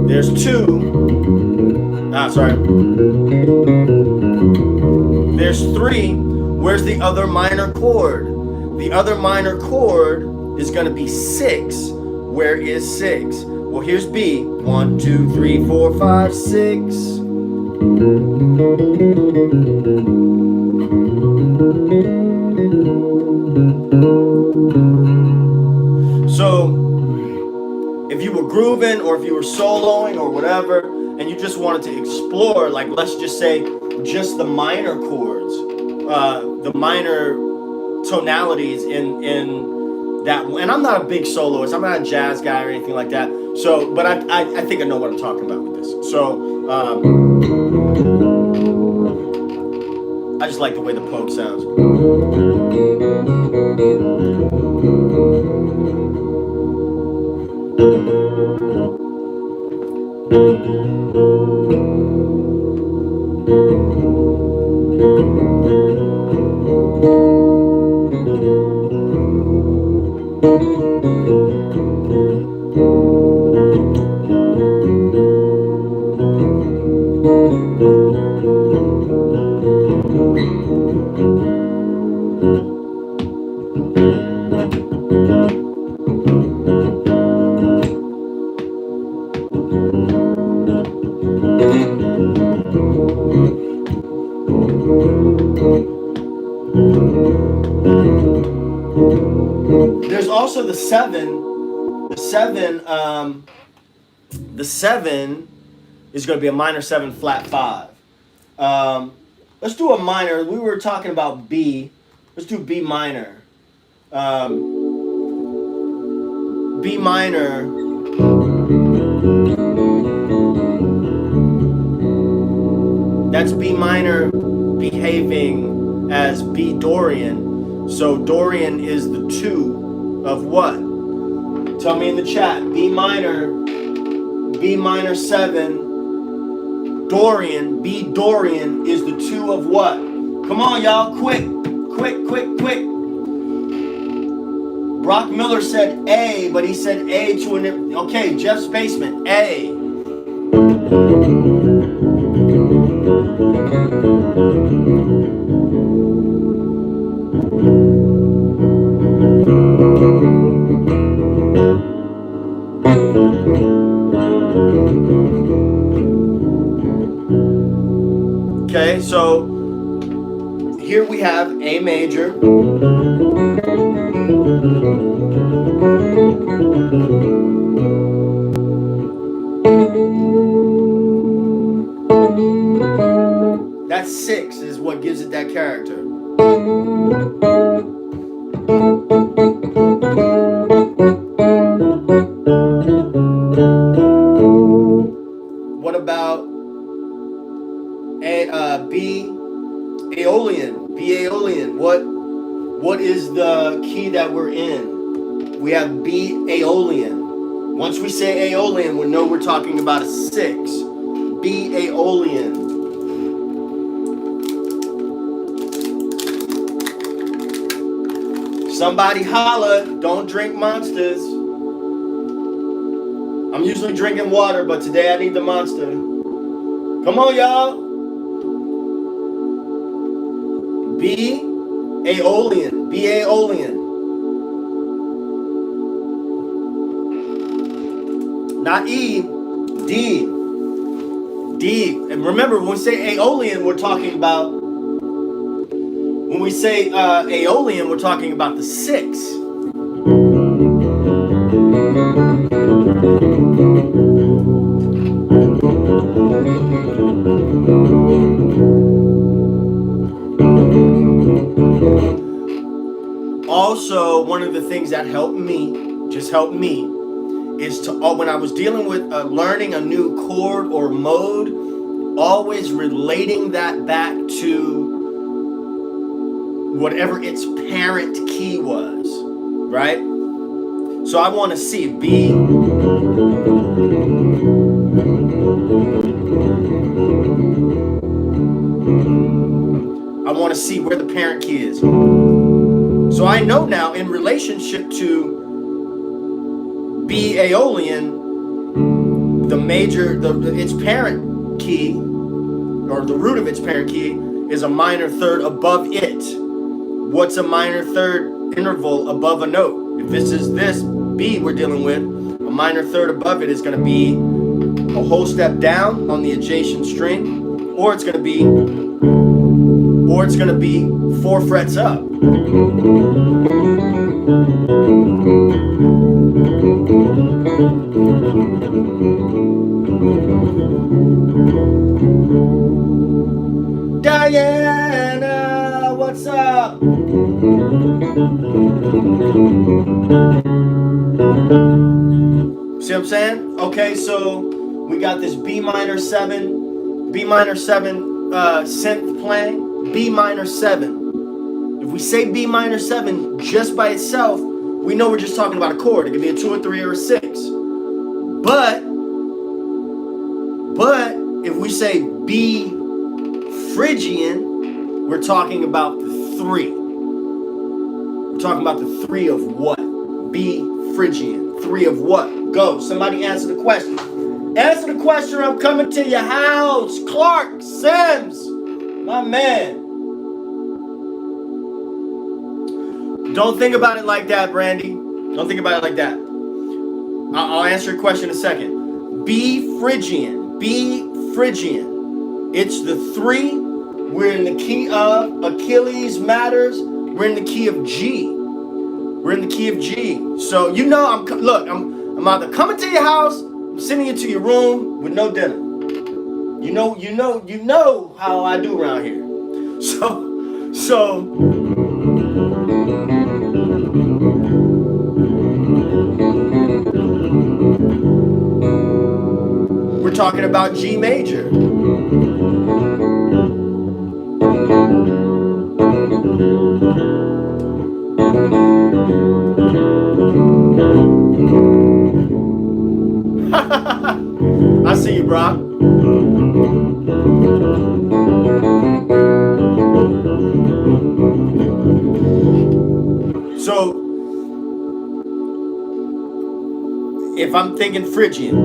There's 2. Sorry. There's 3. Where's the other minor chord? The other minor chord is going to be 6. Where is 6? Well, here's B. 1, 2, 3, 4, 5, 6. So, if you were grooving or if you were soloing or whatever, and you just wanted to explore, like let's just say just the minor chords, the minor tonalities in that. And I'm not a big soloist. I'm not a jazz guy or anything like that. So, but I think I know what I'm talking about with this. So, I just like the way the poke sounds. There's also the 7. The 7 is going to be a minor 7 flat 5. Let's do a minor. We were talking about B. Let's do B minor. B minor. That's B minor behaving as B Dorian. So Dorian is the 2 of what? Tell me in the chat. B minor 7. Dorian. B Dorian is the 2 of what? Come on, y'all. Quick. Brock Miller said A, but he said A to an... Okay, Jeff's Basement. A. Okay, so here we have A major. That 6 is what gives it that character. What about B Aeolian? B Aeolian. What is the key that we're in? We have B Aeolian. Once we say Aeolian, we know we're talking about a 6. B Aeolian. Somebody holla, don't drink Monsters. I'm usually drinking water, but today I need the Monster. Come on, y'all. B Aeolian. B Aeolian. Not E. D. D. And remember, when we say Aeolian, we're talking about... When we say Aeolian, we're talking about the 6. Also, one of the things that helped me, just helped me, is to, when I was dealing with learning a new chord or mode, always relating that back to whatever its parent key was, right? So I want to see B. I want to see where the parent key is. So I know now in relationship to B Aeolian, the major, its parent key, or the root of its parent key, is a minor third above it. What's a minor third interval above a note? If this is this B we're dealing with, a minor third above it is going to be a whole step down on the adjacent string, or it's going to be 4 frets up. Diana, what's up? See what I'm saying? Okay, so we got this B minor 7 synth playing, B minor 7. If we say B minor 7 just by itself, we know we're just talking about a chord. It could be a 2 or 3 or a 6. But if we say B Phrygian, we're talking about the 3. We're talking about the 3 of what? B Phrygian. 3 of what? Go. Somebody answer the question. Answer the question or I'm coming to your house. Clark Sims. My man. Don't think about it like that, Brandy. Don't think about it like that. I'll answer your question in a second. B Phrygian. B Phrygian. It's the 3. We're in the key of Achilles matters. We're in the key of G. We're in the key of G. So you know, I'm either coming to your house, I'm sending you to your room with no dinner. You know how I do around here. So we're talking about G major. I see you, Brock. So, if I'm thinking Phrygian,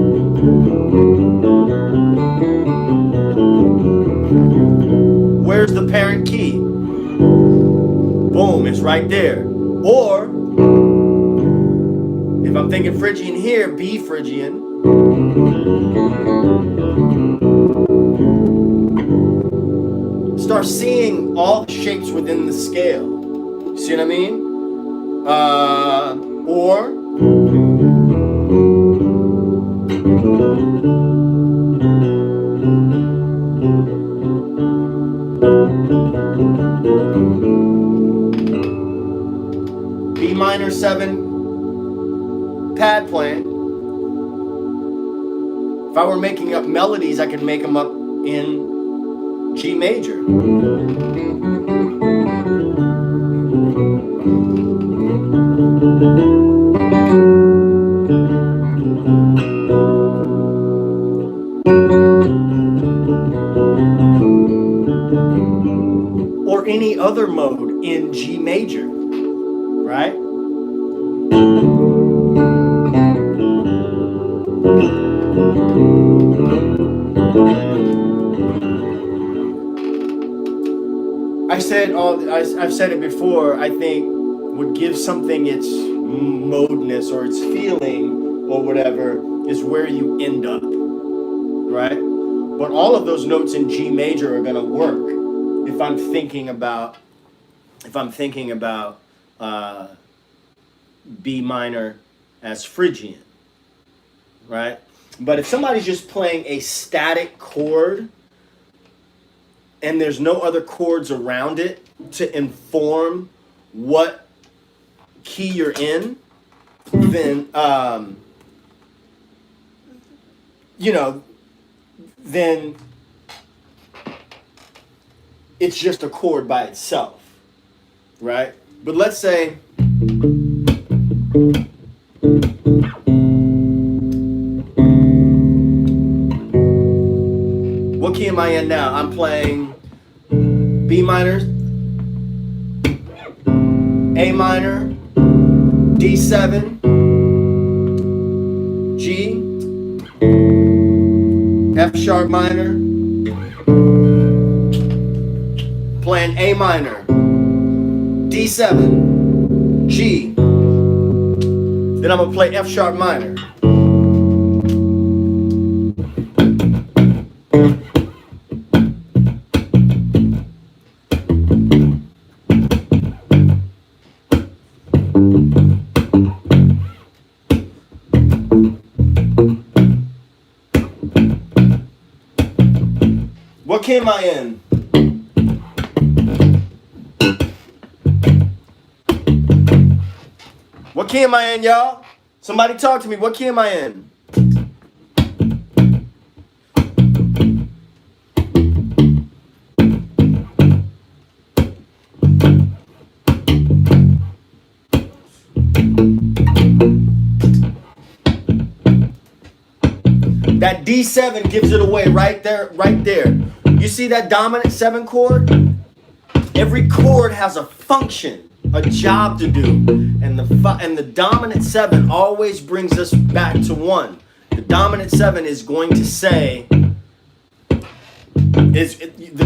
where's the parent key? Boom, it's right there. Or, if I'm thinking Phrygian here, B Phrygian, start seeing all the shapes within the scale. See what I mean? Or B minor 7 pad playing. If I were making up melodies, I could make them up in G major. Or any other mode in G major, right? I've said it before, I think what gives something its modeness or its feeling or whatever is where you end up, right? But all of those notes in G major are going to work if I'm thinking about B minor as Phrygian, right? But if somebody's just playing a static chord and there's no other chords around it to inform what key you're in, then you know, then it's just a chord by itself, right? But let's say what key am I in now? I'm playing B minor, A minor, D7, G, F sharp minor, playing A minor, D7, G, then I'm gonna play F sharp minor. What key am I in? What key am I in, y'all? Somebody talk to me. What key am I in? That D7 gives it away right there, right there. You see that dominant 7 chord? Every chord has a function, a job to do, and the dominant 7 always brings us back to 1. The dominant 7 is going to say is the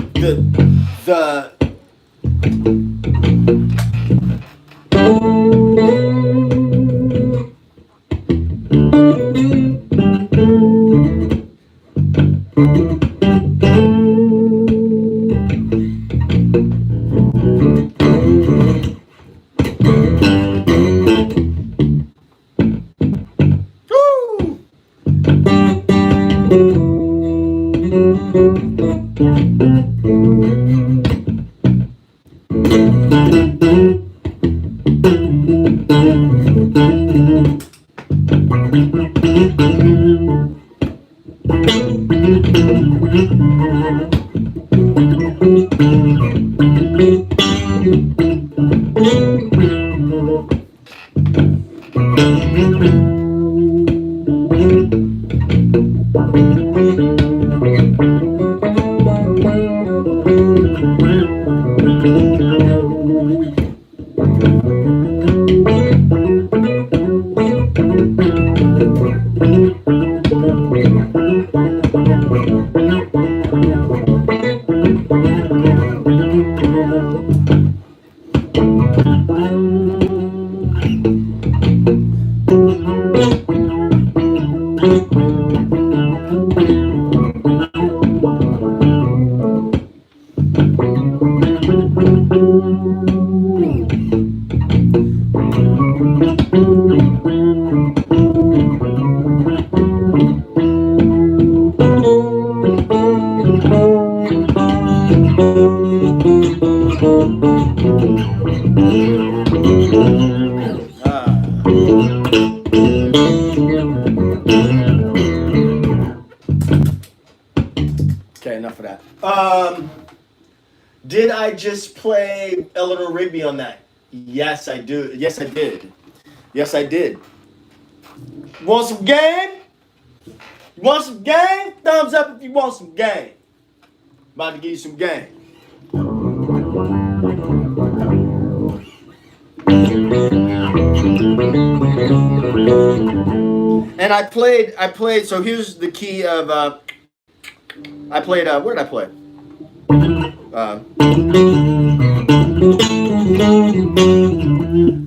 Okay, enough of that. Did I just play Eleanor Rigby on that? Yes, I do. Yes, I did. Yes, I did. Want some game? You want some game? Thumbs up if you want some game. About to give you some game. And I played, so here's the key of, I played, where did I play?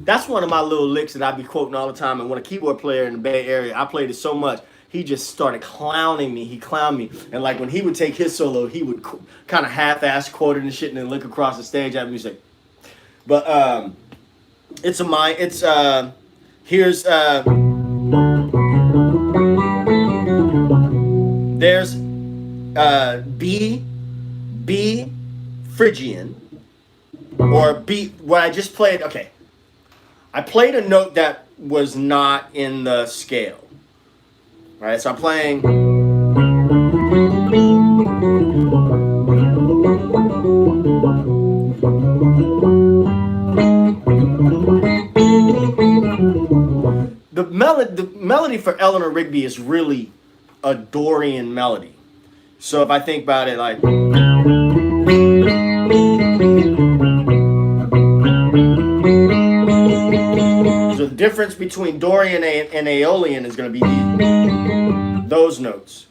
That's one of my little licks that I be quoting all the time. And when a keyboard player in the Bay Area, I played it so much, he just started clowning me. He clowned me. And like when he would take his solo, he would kind of half-ass quote it and shit and then look across the stage at me and say, but it's a mine. It's here's there's B Phrygian or B. What I just played. Okay, I played a note that was not in the scale. Right, so I'm playing melody for Eleanor Rigby is really a Dorian melody. So if I think about it like... So the difference between Dorian and Aeolian is going to be those notes.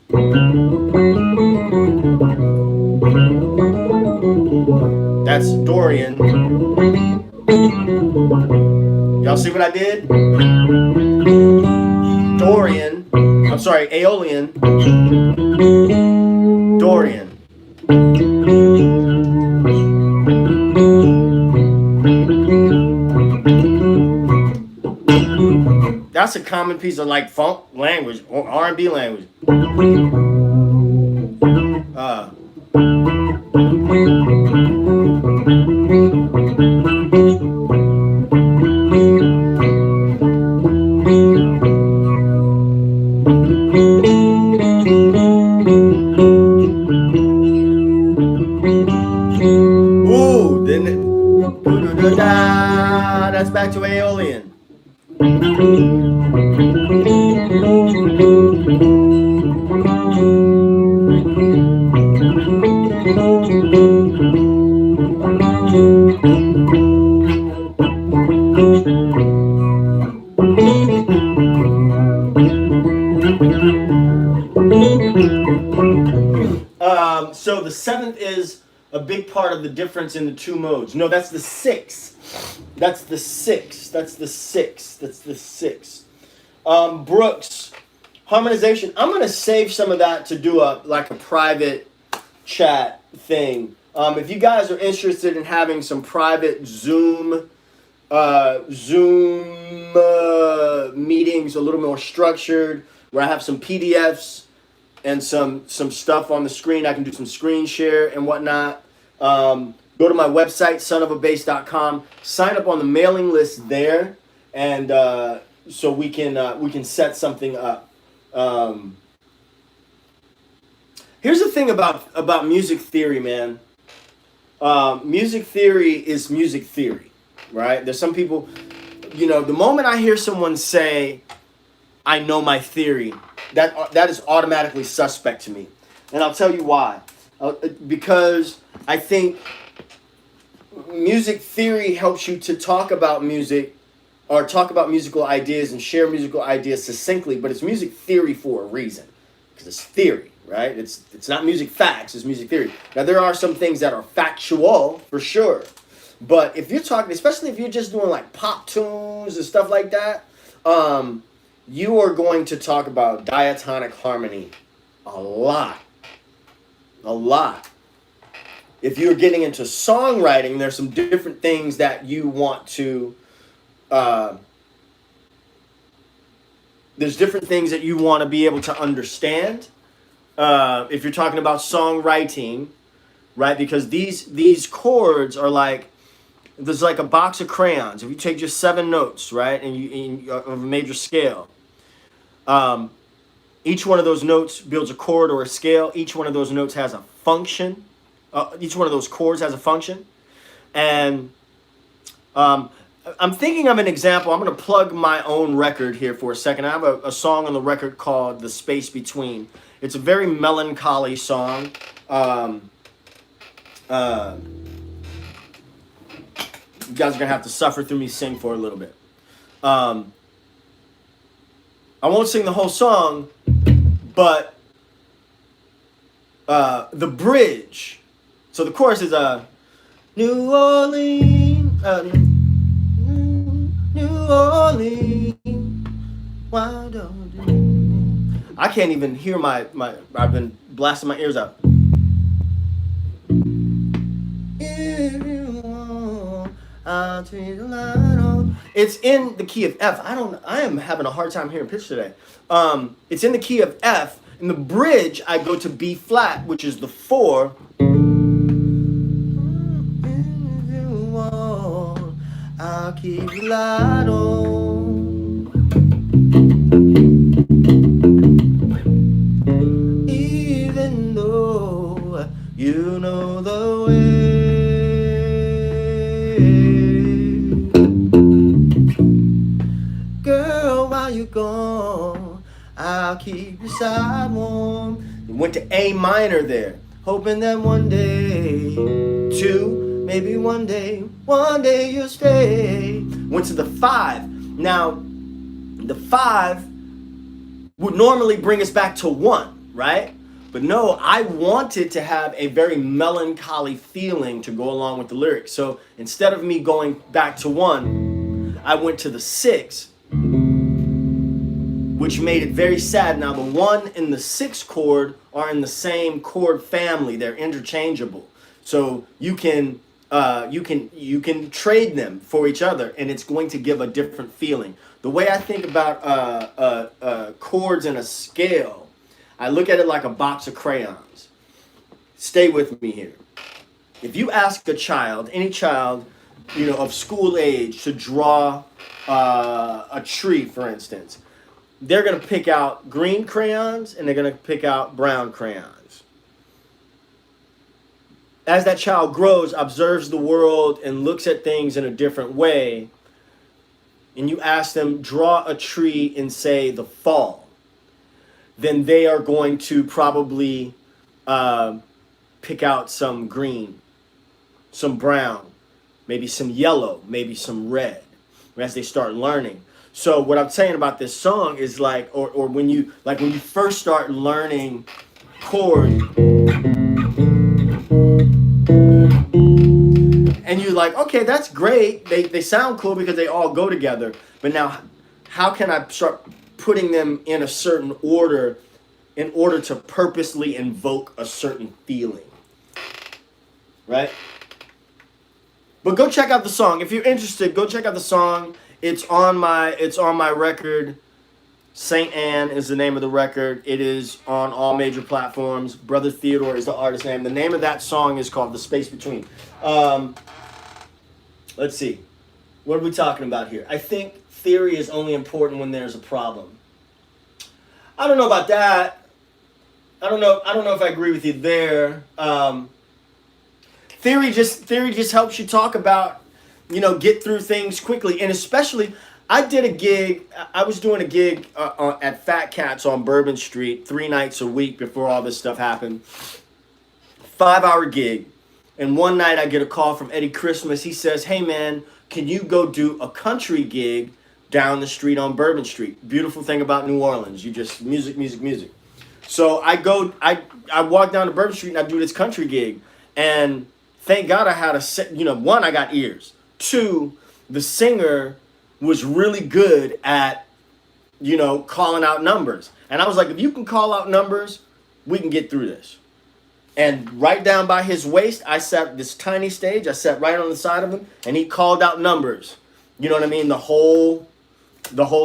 That's Dorian. Y'all see what I did? Dorian. I'm sorry, Aeolian. Dorian. That's a common piece of like funk language or R&B language. Ooh, then that's back to Aeolian. So the seventh is a big part of the difference in the two modes. No, that's the sixth. That's the sixth. That's the sixth. That's the sixth. Brooks, harmonization. I'm gonna save some of that to do a private chat thing. If you guys are interested in having some private Zoom meetings, a little more structured, where I have some PDFs and some stuff on the screen, I can do some screen share and whatnot. Go to my website, sonofabass.com. Sign up on the mailing list there, and so we can set something up. Here's the thing about music theory, man. Music theory is music theory, right? There's some people, the moment I hear someone say, "I know my theory," that is automatically suspect to me, and I'll tell you why. Because I think music theory helps you to talk about music or talk about musical ideas and share musical ideas succinctly, but it's music theory for a reason, because it's theory, right? It's not music facts, it's music theory. Now, there are some things that are factual, for sure, but if you're talking, especially if you're just doing like pop tunes and stuff like that, you are going to talk about diatonic harmony a lot. A lot. If you're getting into songwriting, there's some different things that you want to, there's different things that you want to be able to understand. If you're talking about songwriting, right? Because these chords are like, there's like a box of crayons. If you take just 7 notes, right, and of a major scale, each one of those notes builds a chord or a scale. Each one of those notes has a function. Each one of those chords has a function. And I'm thinking of an example. I'm going to plug my own record here for a second. I have a song on the record called "The Space Between." It's a very melancholy song. You guys are going to have to suffer through me sing for a little bit. I won't sing the whole song, but the bridge. So the chorus is New Orleans, New Orleans, why don't you? I can't even hear my I've been blasting my ears out. If you want, I'll take the light on. It's in the key of F. I am having a hard time hearing pitch today. It's in the key of F. In the bridge, I go to B flat, which is the 4. I'll keep you light on. Even though you know the way. Girl, while you gone, keep your side warm. You went to A minor there, hoping that one day, two, maybe one day you'll stay. Went to the 5. Now, the 5 would normally bring us back to 1, right? But no, I wanted to have a very melancholy feeling to go along with the lyrics. So instead of me going back to 1, I went to the 6, which made it very sad. Now the 1 and the 6 chord are in the same chord family. They're interchangeable. So you can trade them for each other, and it's going to give a different feeling. The way I think about chords in a scale, I look at it like a box of crayons. Stay with me here. If you ask a child, any child, of school age, to draw a tree, for instance, they're going to pick out green crayons and they're going to pick out brown crayons. As that child grows, observes the world, and looks at things in a different way, and you ask them, draw a tree in, say, the fall, then they are going to probably pick out some green, some brown, maybe some yellow, maybe some red, as they start learning. So what I'm saying about this song is like, or when you first start learning chords, and you're like, okay, that's great. They sound cool because they all go together. But now, how can I start putting them in a certain order in order to purposely invoke a certain feeling? Right? But go check out the song. If you're interested, go check out the song. It's on my record. Saint Anne is the name of the record. It is on all major platforms. Brother Theodore is the artist name. The name of that song is called The Space Between. Let's see. What are we talking about here? I think theory is only important when there's a problem. I don't know about that. I don't know if I agree with you there. Theory just helps you talk about, get through things quickly. And especially, I was doing a gig at Fat Cats on Bourbon Street 3 nights a week before all this stuff happened. 5-hour gig. And one night I get a call from Eddie Christmas. He says, hey man, can you go do a country gig down the street on Bourbon Street? Beautiful thing about New Orleans. You just music. So I walk down to Bourbon Street and I do this country gig. And thank God I had one, I got ears. 2, the singer was really good at, calling out numbers. And I was like, if you can call out numbers, we can get through this. And right down by his waist, I sat this tiny stage. I sat right on the side of him, and he called out numbers. You know what I mean? The whole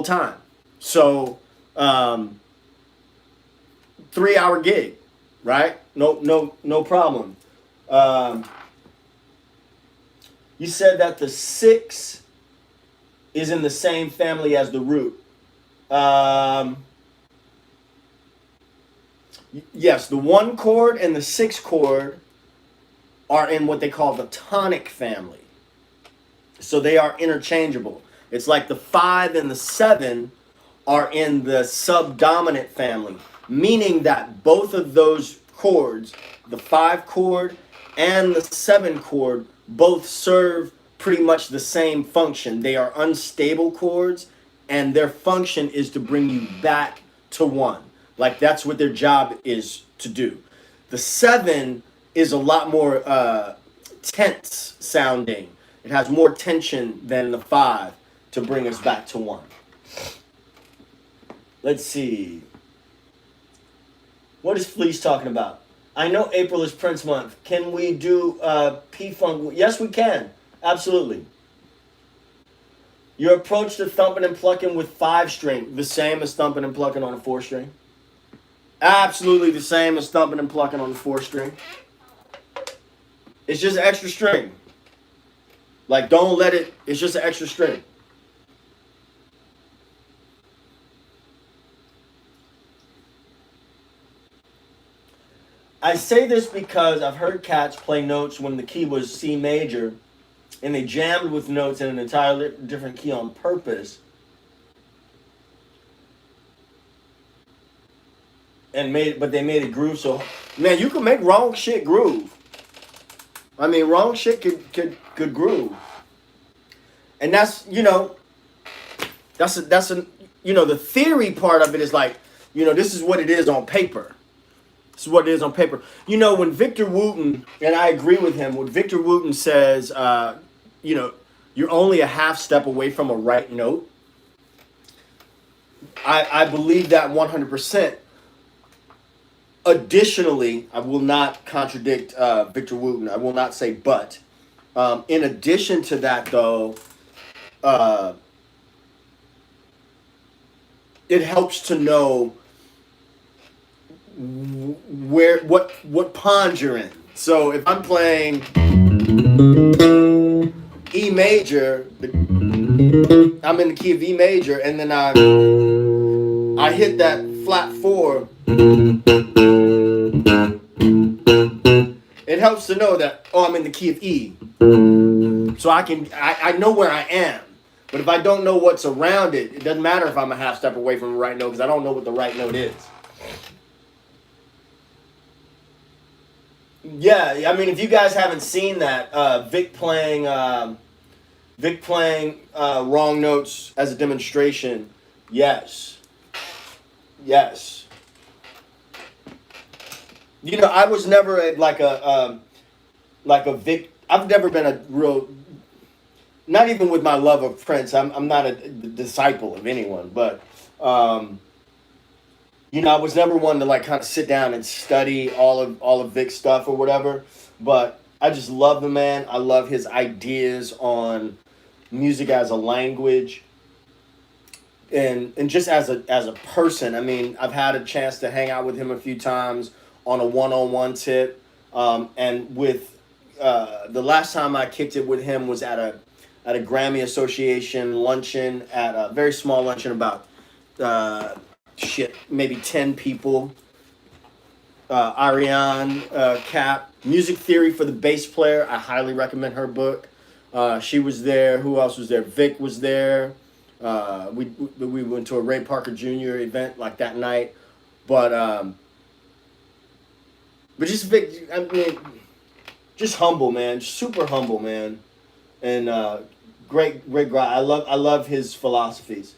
time. So, 3-hour gig, right? No problem. You said that the 6 is in the same family as the root. Yes, the 1 chord and the 6 chord are in what they call the tonic family. So they are interchangeable. It's like the 5 and the 7 are in the subdominant family, meaning that both of those chords, the 5 chord and the 7 chord, both serve pretty much the same function. They are unstable chords, and their function is to bring you back to 1. Like, that's what their job is to do. The 7 is a lot more tense sounding. It has more tension than the 5 to bring us back to 1. Let's see. What is Fleece talking about? I know April is Prince month. Can we do P-Funk? Yes, we can. Absolutely. Your approach to thumping and plucking with 5-string, the same as thumping and plucking on a 4-string? Absolutely the same as thumping and plucking on the 4-string. It's just an extra string. Like, don't let it, it's just an extra string. I say this because I've heard cats play notes when the key was C major, and they jammed with notes in an entirely different key on purpose. but they made it groove. So man, you can make wrong shit groove. I mean, wrong shit could groove, and that's that's a the theory part of it is like, this is what it is on paper. This is what it is on paper. When Victor Wooten, and I agree with him, when Victor Wooten says, you're only a half step away from a right note, I believe that 100%. Additionally, I will not contradict Victor Wooten. I will not say but. In addition to that, though, it helps to know what pond you're in. So if I'm playing E major, I'm in the key of E major, and then I hit that flat 4. It helps to know that, I'm in the key of E. So I know where I am. But if I don't know what's around it, it doesn't matter if I'm a half step away from the right note, because I don't know what the right note is. Yeah, I mean, if you guys haven't seen that, Vic playing wrong notes as a demonstration, yes. I was never like a Vic. I've never been a real, not even with my love of Prince. I'm not a disciple of anyone, but I was never one to like kind of sit down and study all of Vic's stuff or whatever. But I just love the man. I love his ideas on music as a language, and just as a person. I mean, I've had a chance to hang out with him a few times on a one-on-one tip, and with the last time I kicked it with him was at a Grammy Association luncheon, at a very small luncheon, about maybe 10 people. Ariane Cap, Music Theory for the Bass Player. I highly recommend her book. She was there. Who else was there? Vic was there. We went to a Ray Parker Jr. event like that night, but just Vic. I mean, just humble, man. Super humble, man, and great guy. I love his philosophies.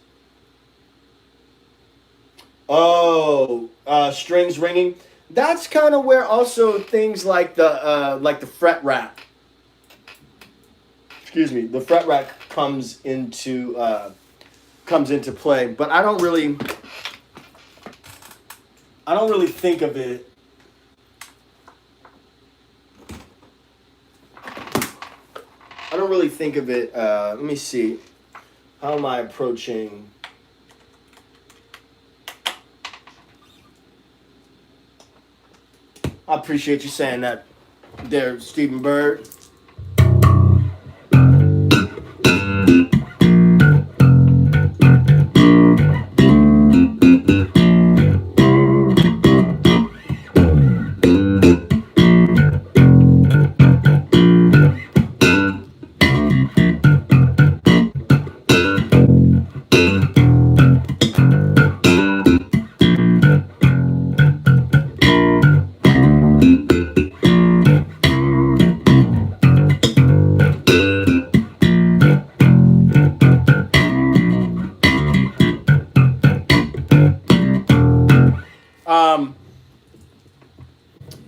Oh, strings ringing. That's kind of where also things like the fret rack. Excuse me, the fret rack comes into play, but I don't really think of it. Let me see. How am I approaching? I appreciate you saying that there, Stephen Bird.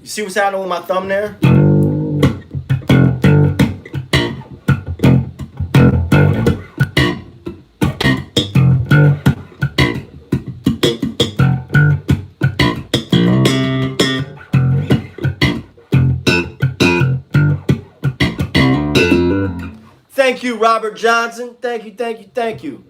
See what's happening with my thumb there? Thank you, Robert Johnson. Thank you.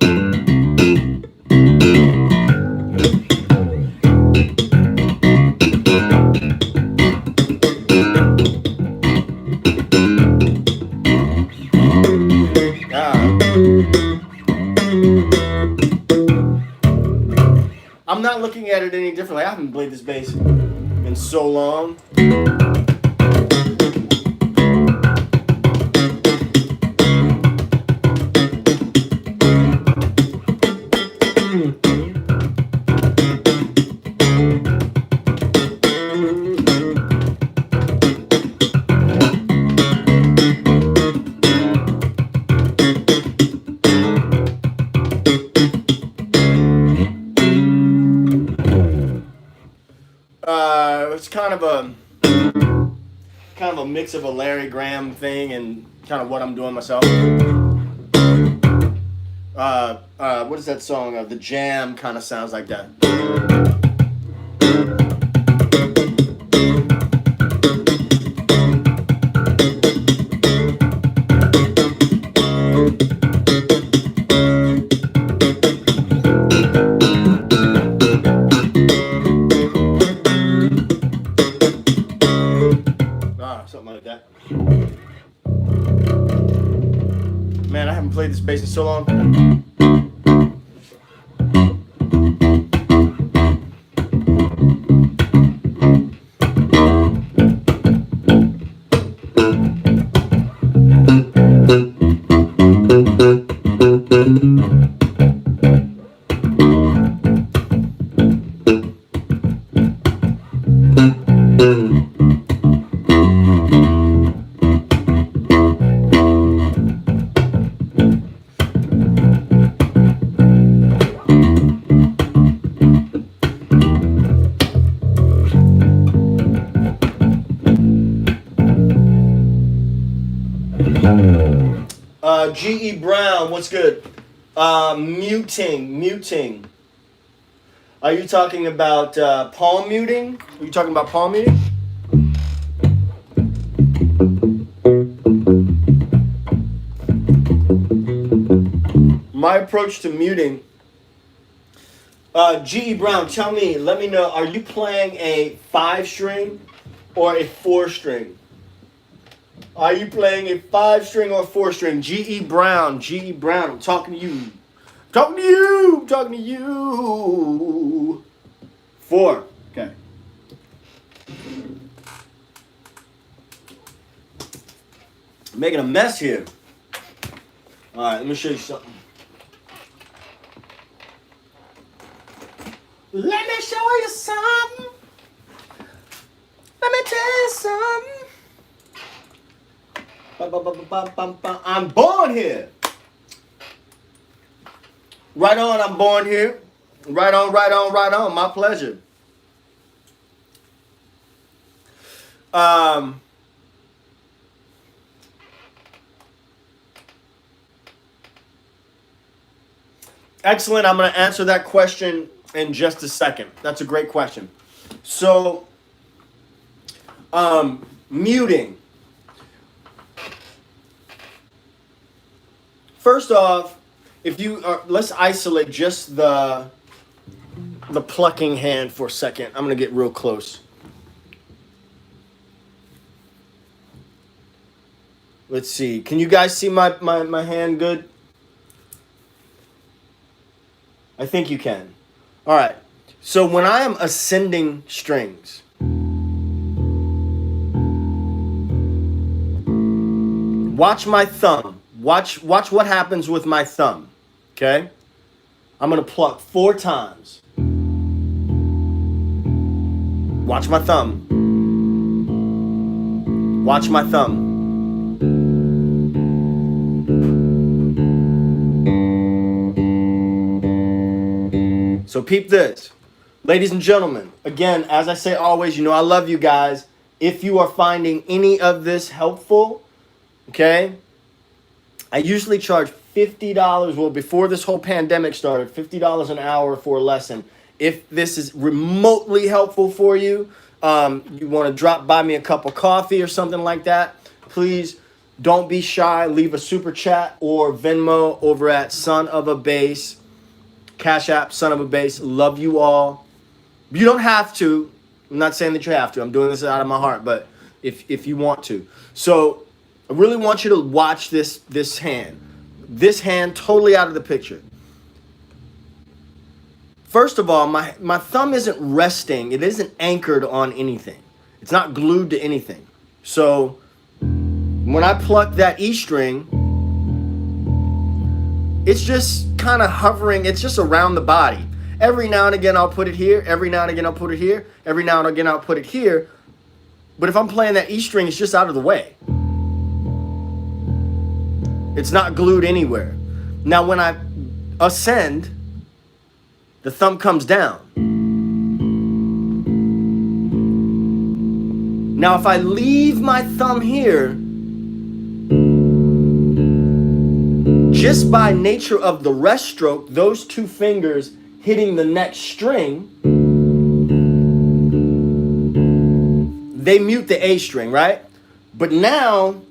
I'm not looking at it any differently. I haven't played this bass in so long. kind of a mix of a Larry Graham thing and kind of what I'm doing myself. What is that song? The Jam kind of sounds like that. Something like that. Man, I haven't played this bass in so long. G.E. Brown, what's good? Muting. Are you talking about palm muting? Are you talking about palm muting? My approach to muting. G.E. Brown, tell me, let me know, are you playing a 5-string or a 4-string? Are you playing a 5-string or 4-string? G.E. Brown, I'm talking to you. I'm talking to you. 4, okay. I'm making a mess here. All right, let me show you something. Let me show you something. Let me tell you something. I'm born here. Right on, I'm born here. Right on. My pleasure. Excellent. I'm going to answer that question in just a second. That's a great question. So, muting. First off, if you let's isolate just the plucking hand for a second. I'm going to get real close. Let's see. Can you guys see my hand good? I think you can. All right. So when I am ascending strings, watch my thumb. Watch what happens with my thumb. Okay? I'm going to pluck 4 times. Watch my thumb. Watch my thumb. So peep this. Ladies and gentlemen, again, as I say always, you know I love you guys. If you are finding any of this helpful, okay, I usually charge $50, well, before this whole pandemic started, $50 an hour for a lesson. If this is remotely helpful for you, you want to drop by me a cup of coffee or something like that, please don't be shy. Leave a super chat or Venmo over at Son of a Bass. CashApp, Son of a Bass. Love you all. You don't have to. I'm not saying that you have to. I'm doing this out of my heart, but if you want to. So I really want you to watch this hand. This hand totally out of the picture. First of all, my thumb isn't resting. It isn't anchored on anything. It's not glued to anything. So when I pluck that E string, it's just kind of hovering. It's just around the body. Every now and again, I'll put it here. Every now and again, I'll put it here. Every now and again, I'll put it here. But if I'm playing that E string, it's just out of the way. It's not glued anywhere. Now, when I ascend, the thumb comes down. Now, if I leave my thumb here, just by nature of the rest stroke, those two fingers hitting the next string, they mute the A string, right? But now,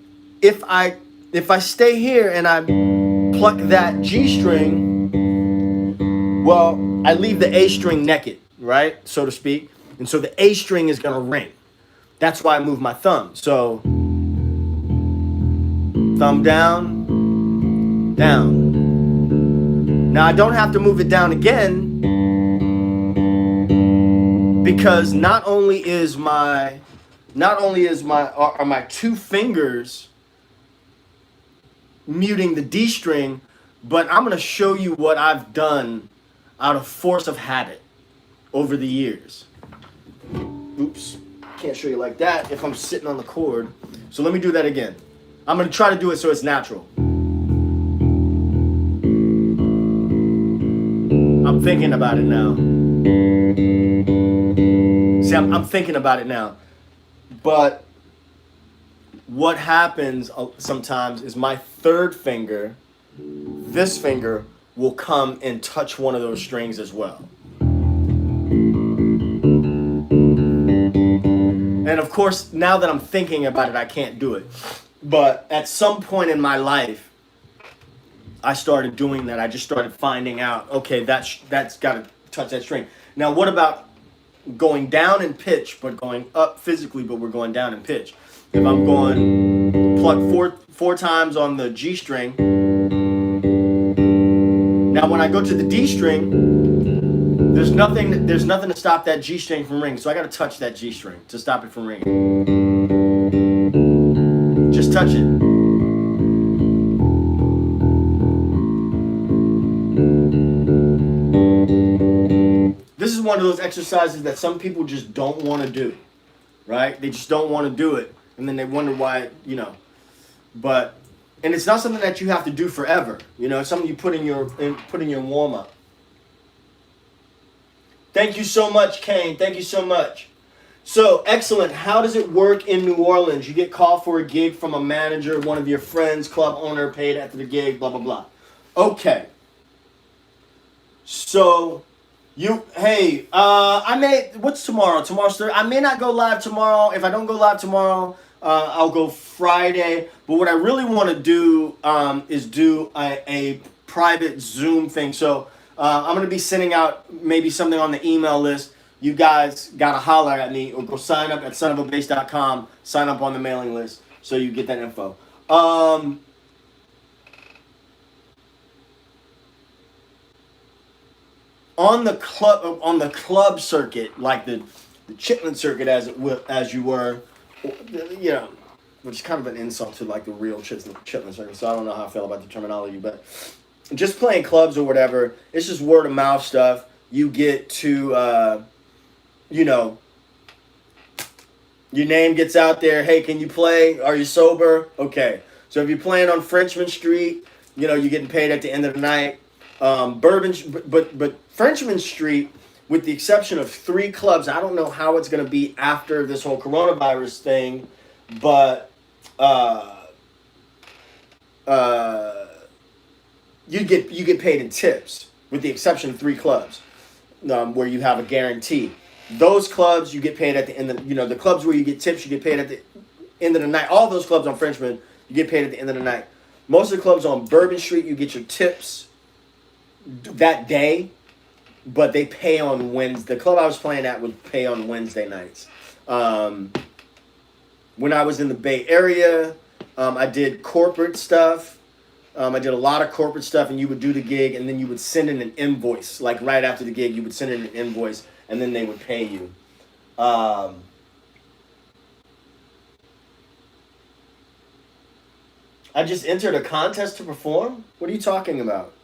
if I stay here and I pluck that G string, well, I leave the A string naked, right? So to speak. And so the A string is gonna ring. That's why I move my thumb. So, thumb down, down. Now I don't have to move it down again because not only are my two fingers muting the D string, but I'm gonna show you what I've done out of force of habit over the years. Oops, can't show you like that if I'm sitting on the chord. So let me do that again. I'm gonna try to do it so it's natural. I'm thinking about it now. See, I'm thinking about it now. But what happens sometimes is my third finger, this finger, will come and touch one of those strings as well. And of course, now that I'm thinking about it, I can't do it. But at some point in my life, I started doing that. I just started finding out, okay, that's got to touch that string. Now, what about going down in pitch, but going up physically, but we're going down in pitch? If I'm going pluck four times on the G string, now when I go to the D string, there's nothing to stop that G string from ringing. So I got to touch that G string to stop it from ringing. Just touch it. This is one of those exercises that some people just don't want to do, right? They just don't want to do it. And then they wonder why, you know. But, and it's not something that you have to do forever. You know, it's something you put in your warm-up. Thank you so much, Kane. Thank you so much. So, excellent. How does it work in New Orleans? You get called for a gig from a manager, one of your friends, club owner, paid after the gig, blah, blah, blah. Okay. So, what's tomorrow? Tomorrow's Thursday. I may not go live tomorrow. If I don't go live tomorrow, I'll go Friday. But what I really want to do is do a private Zoom thing. So, I'm going to be sending out maybe something on the email list. You guys got to holler at me or go sign up at sonofabass.com. Sign up on the mailing list so you get that info. On the club circuit, like the Chitlin circuit as you were, you know, which is kind of an insult to like the real Chitlin circuit. So I don't know how I feel about the terminology, but just playing clubs or whatever, it's just word of mouth stuff. You get to, you know, your name gets out there. Hey, can you play? Are you sober? Okay. So if you're playing on Frenchman Street, you know, you're getting paid at the end of the night. But Frenchman Street, with the exception of 3 clubs, I don't know how it's going to be after this whole coronavirus thing, but you get paid in tips, with the exception of 3 clubs where you have a guarantee. Those clubs you get paid at the end of, you know, the clubs where you get tips, you get paid at the end of the night. All those clubs on Frenchman, you get paid at the end of the night. Most of the clubs on Bourbon Street, you get your tips that day, but they pay on Wednesday. The club I was playing at would pay on Wednesday nights. When I was in the Bay Area, I did corporate stuff. I did a lot of corporate stuff, and you would do the gig, and then you would send in an invoice. Like right after the gig, you would send in an invoice, and then they would pay you. I just entered a contest to perform? What are you talking about?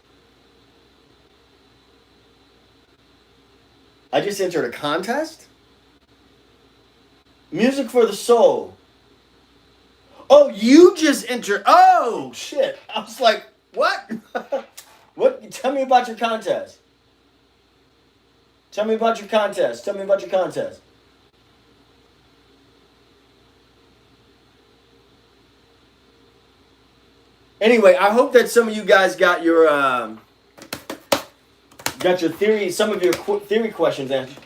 I just entered a contest? Music for the Soul. Oh, you just entered. Oh, shit. I was like, what? What? Tell me about your contest. Tell me about your contest. Tell me about your contest. Anyway, I hope that some of you guys got your theory, some of your theory questions answered.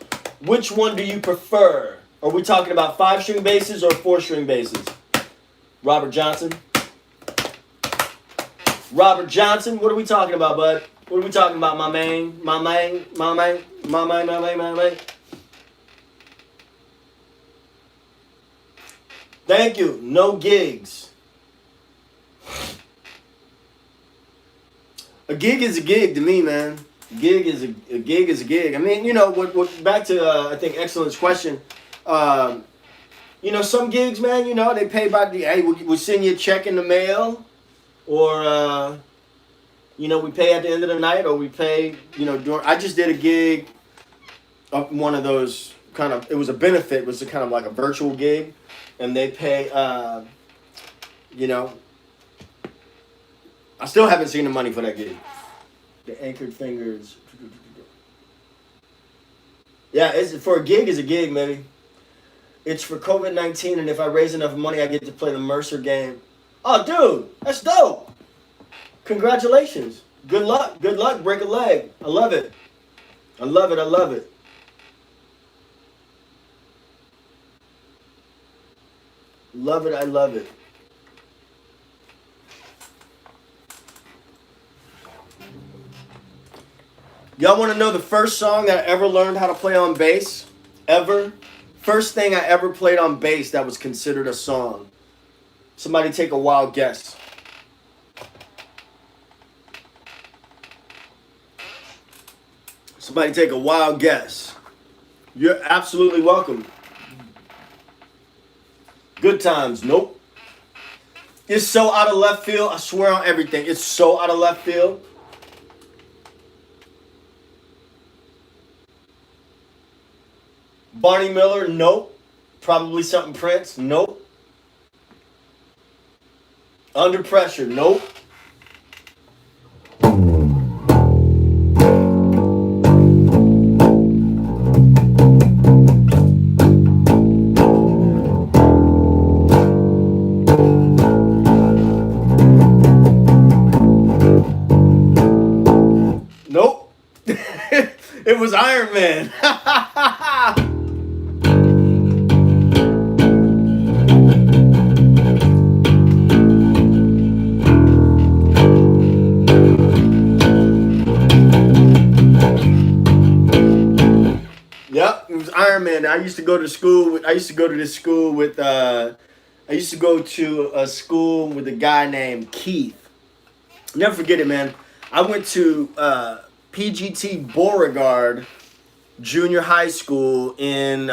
Which one do you prefer? Are we talking about 5-string basses or 4-string basses? Robert Johnson. Robert Johnson, what are we talking about, bud? What are we talking about, my man? My man, my man, my man, my man, my man. Thank you. No gigs. A gig is a gig to me, man. Gig is a gig is a gig. I mean, you know, what back to I think Excellent's question. You know, some gigs, man, you know, they pay by the, hey, we'll send you a check in the mail, or you know, we pay at the end of the night, or we pay, you know, during. I just did a gig, one of those kind of, it was a benefit, it was a kind of like a virtual gig, and they pay, you know, I still haven't seen the money for that gig. The anchored fingers. Yeah, it's for a gig is a gig, maybe. It's for COVID-19, and if I raise enough money, I get to play the Mercer game. Oh, dude, that's dope. Congratulations. Good luck. Good luck. Break a leg. I love it. I love it. I love it. Love it. I love it. Y'all want to know the first song that I ever learned how to play on bass? Ever? First thing I ever played on bass that was considered a song. Somebody take a wild guess. Somebody take a wild guess. You're absolutely welcome. Good Times. Nope. It's so out of left field. I swear on everything. It's so out of left field. Barney Miller, nope. Probably something Prince, nope. Under Pressure, nope. Nope. It was Iron Man. Iron Man. I used to go to school. I used to go to this school with. I used to go to a school with a guy named Keith. Never forget it, man. I went to PGT Beauregard Junior High School in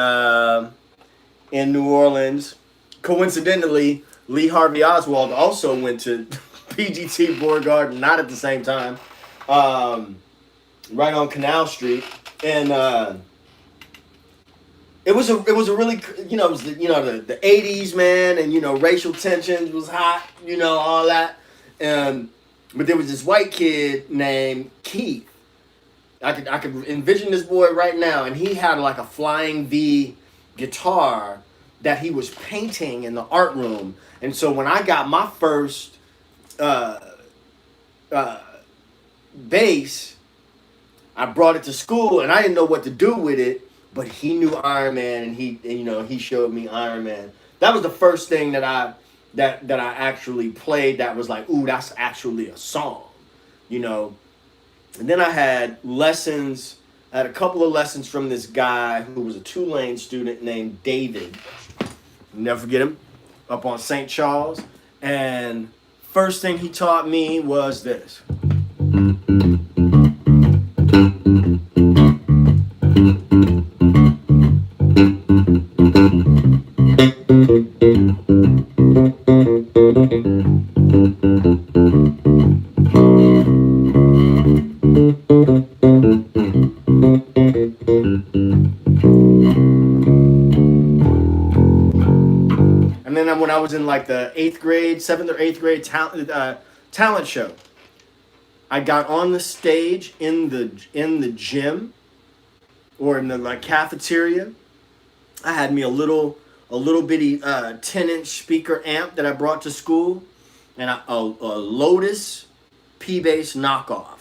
New Orleans. Coincidentally, Lee Harvey Oswald also went to PGT Beauregard, not at the same time. Right on Canal Street, and. It was a really, you know, it was the 80s, man, and, you know, racial tensions was hot, you know, all that. But there was this white kid named Keith. I could envision this boy right now, and he had like a Flying V guitar that he was painting in the art room. And so when I got my first bass, I brought it to school, and I didn't know what to do with it. But he knew Iron Man, and he showed me Iron Man. That was the first thing that I actually played that was like, ooh, that's actually a song, you know. And then I had lessons. I had a couple of lessons from this guy who was a Tulane student named David. Never forget him. Up on St. Charles. And first thing he taught me was this. And then when I was in like the 7th or 8th grade talent show, I got on the stage in the gym or in the like cafeteria. I had me a little bitty 10-inch speaker amp that I brought to school, and a Lotus P-Bass knockoff.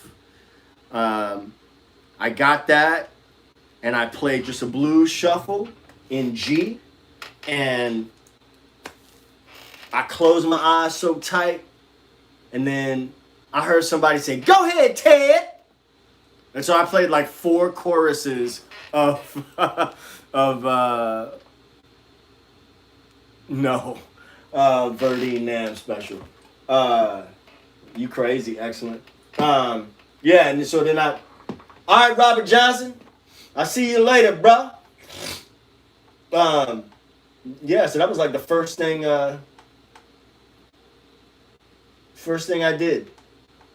I got that, and I played just a blues shuffle in G, and I closed my eyes so tight, and then I heard somebody say, "Go ahead, Ted." And so I played like 4 choruses of Verdi Nam special. You crazy, excellent. Yeah, and so then all right, Robert Johnson, I'll see you later, bro. Yeah, so that was like the first thing I did.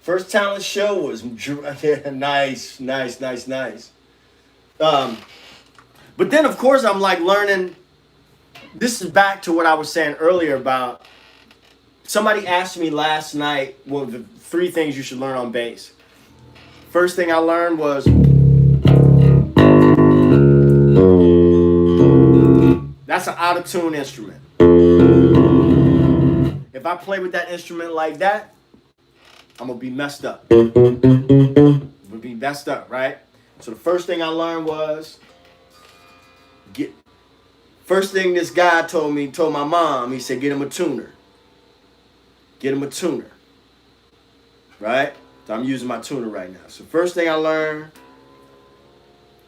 First talent show was nice. But then, of course, I'm like learning. This is back to what I was saying earlier about. Somebody asked me last night, well, the 3 things you should learn on bass. First thing I learned was that's an out-of-tune instrument. If I play with that instrument like that, I'm going to be messed up. I'm going to be messed up, right? So the first thing I learned was, first thing this guy told my mom, he said, get him a tuner. Get him a tuner. Right? So I'm using my tuner right now. So first thing I learned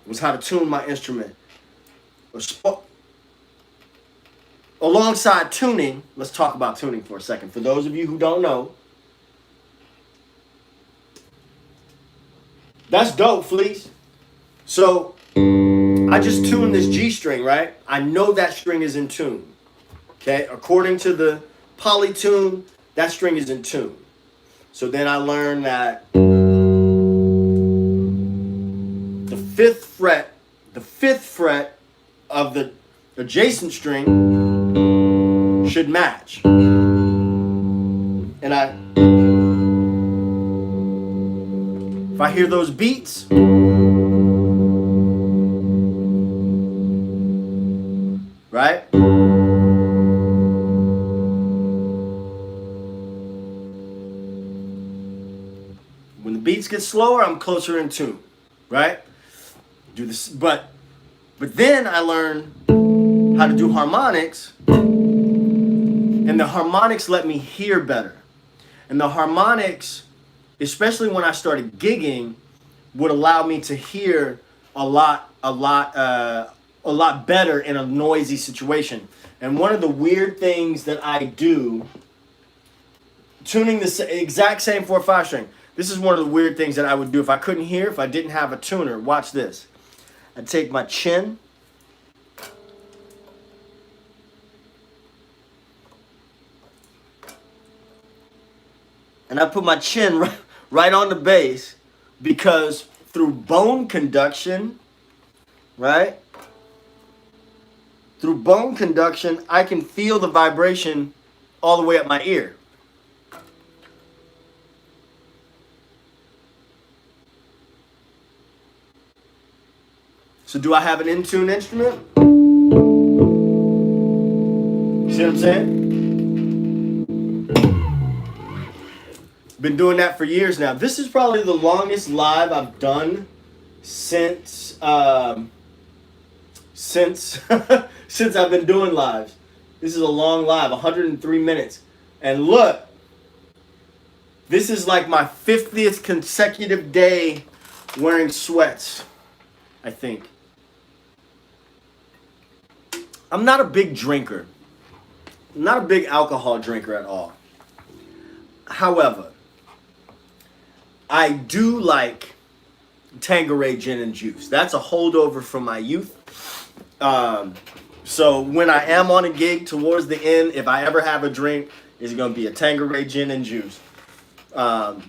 was how to tune my instrument. Alongside tuning, let's talk about tuning for a second. For those of you who don't know, that's dope, Fleece. So I just tuned this G string, right? I know that string is in tune. Okay, according to the polytune, that string is in tune. So then I learned that the fifth fret of the adjacent string should match. And if I hear those beats, right? When the beats get slower, I'm closer in tune, right? Do this, but then I learned how to do harmonics, and the harmonics let me hear better. And the harmonics, especially when I started gigging, would allow me to hear a lot better in a noisy situation. And one of the weird things that I do, tuning the exact same 4/5 string. This is one of the weird things that I would do if I couldn't hear, if I didn't have a tuner. Watch this. I'd take my chin, and I put my chin right on the bass, because through bone conduction, right? Through bone conduction, I can feel the vibration all the way up my ear. So do I have an in-tune instrument? See what I'm saying? Been doing that for years now. This is probably the longest live I've done since since I've been doing lives. This is a long live, 103 minutes. And look, this is like my 50th consecutive day wearing sweats, I think. I'm not a big drinker. I'm not a big alcohol drinker at all. However, I do like Tanqueray gin and juice. That's a holdover from my youth. So when I am on a gig towards the end, if I ever have a drink, it's going to be a Tanqueray gin and juice. And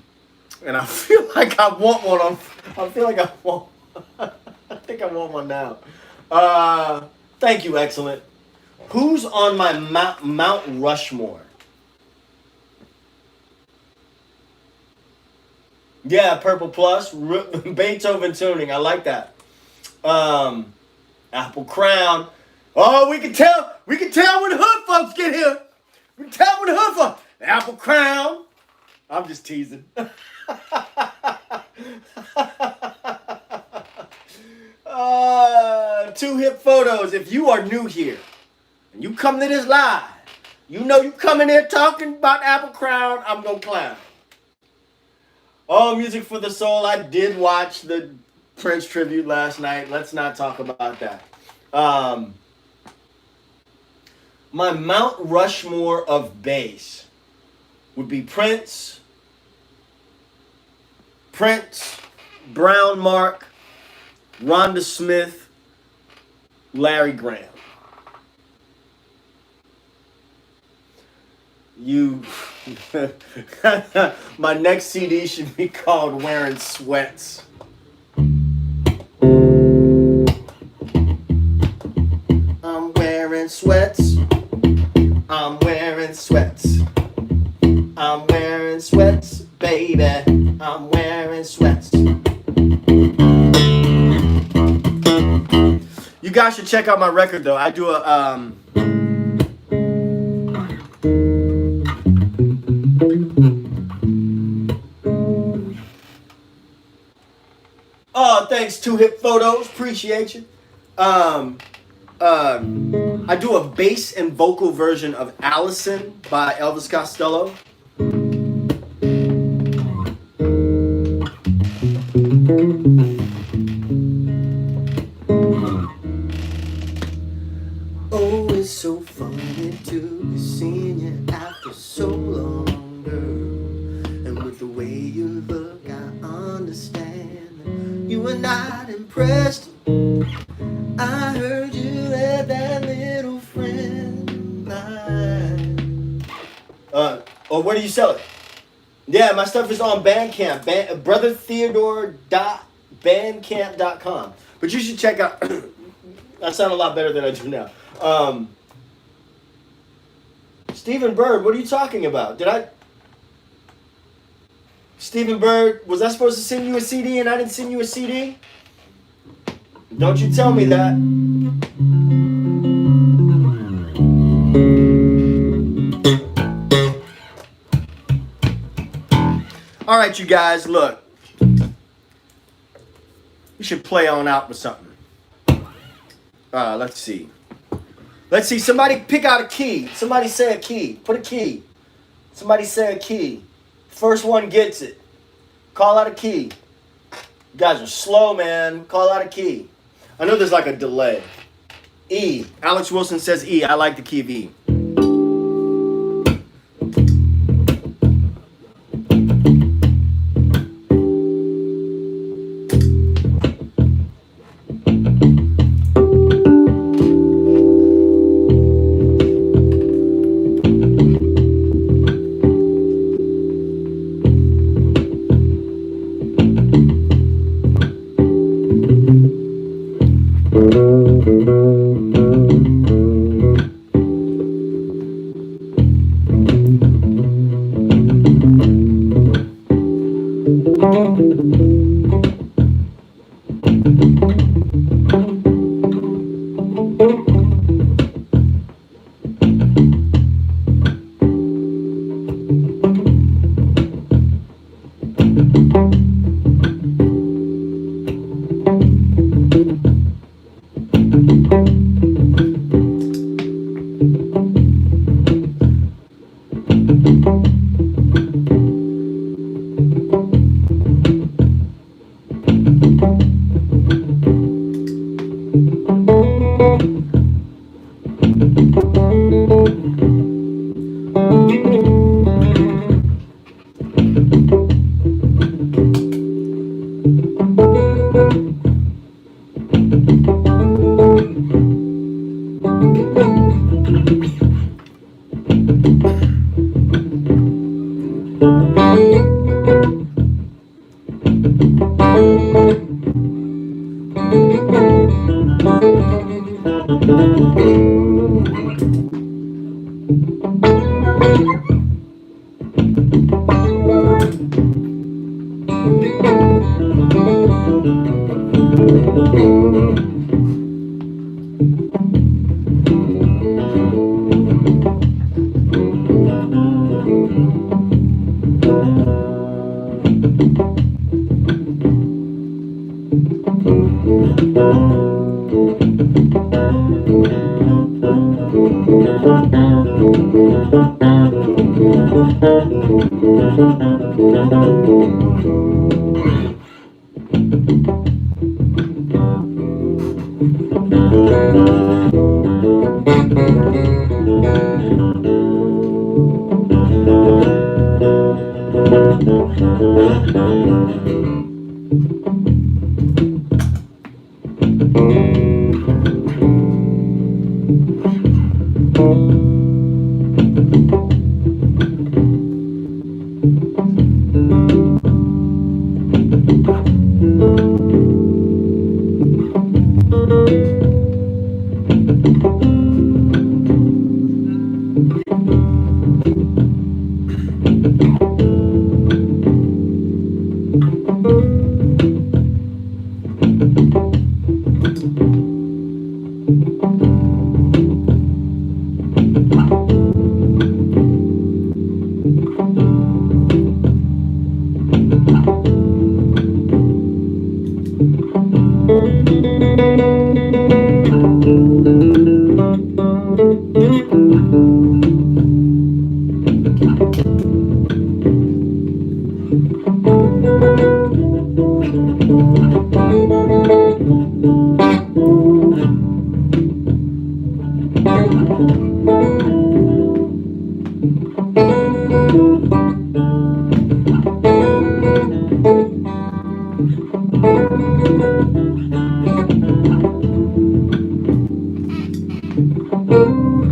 I feel like I want one. I think I want one now. Thank you, excellent. Who's on my Mount Rushmore? Yeah, Purple Plus, Beethoven tuning. I like that. Apple Crown. Oh, we can tell when the hood folks get here. We can tell when the hood folks. Apple Crown. I'm just teasing. Two hip photos. If you are new here and you come to this live, you know you coming here talking about Apple Crown, I'm gonna clown. Oh, Music for the Soul. I did watch the Prince tribute last night. Let's not talk about that. My Mount Rushmore of bass would be Prince, Brown Mark, Rhonda Smith, Larry Graham. My next CD should be called Wearing Sweats. I'm wearing sweats. I'm wearing sweats. I'm wearing sweats, baby. I'm wearing sweats. You guys should check out my record though. I do a Oh, thanks, Two Hip Photos. Appreciate you. I do a bass and vocal version of Allison by Elvis Costello. Oh, it's so funny to be seeing you after so long, girl. And with the way you look, I understand you were not impressed. I heard you had that little friend mine. Where do you sell it? Yeah, my stuff is on Bandcamp. brothertheodore.bandcamp.com. But you should check out. I sound a lot better than I do now. Stephen Bird, what are you talking about? Stephen Bird, was I supposed to send you a CD and I didn't send you a CD? Don't you tell me that. All right, you guys, look. We should play on out with something. Let's see. Somebody pick out a key. Somebody say a key. Put a key. Somebody say a key. First one gets it. Call out a key. You guys are slow, man. Call out a key. I know there's like a delay. E. Alex Wilson says E. I like the key of E.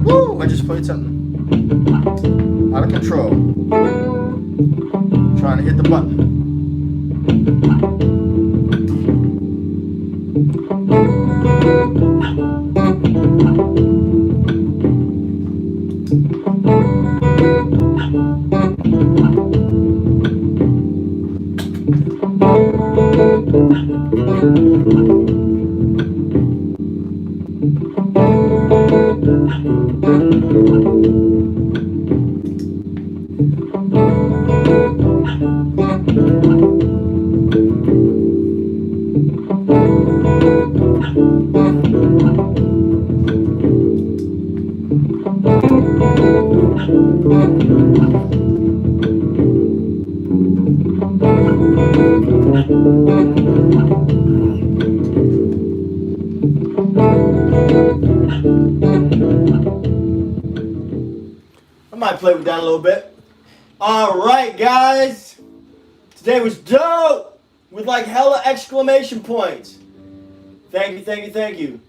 Woo! I just played something out of control. Trying to hit the button. I might play with that a little bit. Alright, guys. Today was dope. With like hella exclamation points. Thank you, thank you, thank you.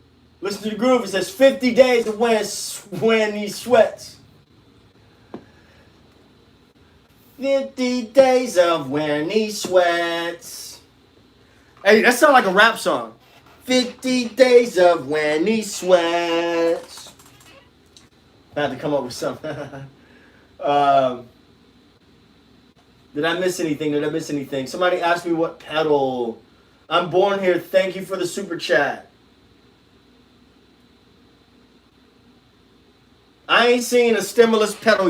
Listen to the groove. It says 50 days of when he sweats. 50 days of when he sweats. Hey, that sounds like a rap song. 50 days of when he sweats. I had to come up with something. Did I miss anything? Did I miss anything? Somebody asked me what pedal. I'm born here. Thank you for the super chat. I ain't seen a stimulus pedal.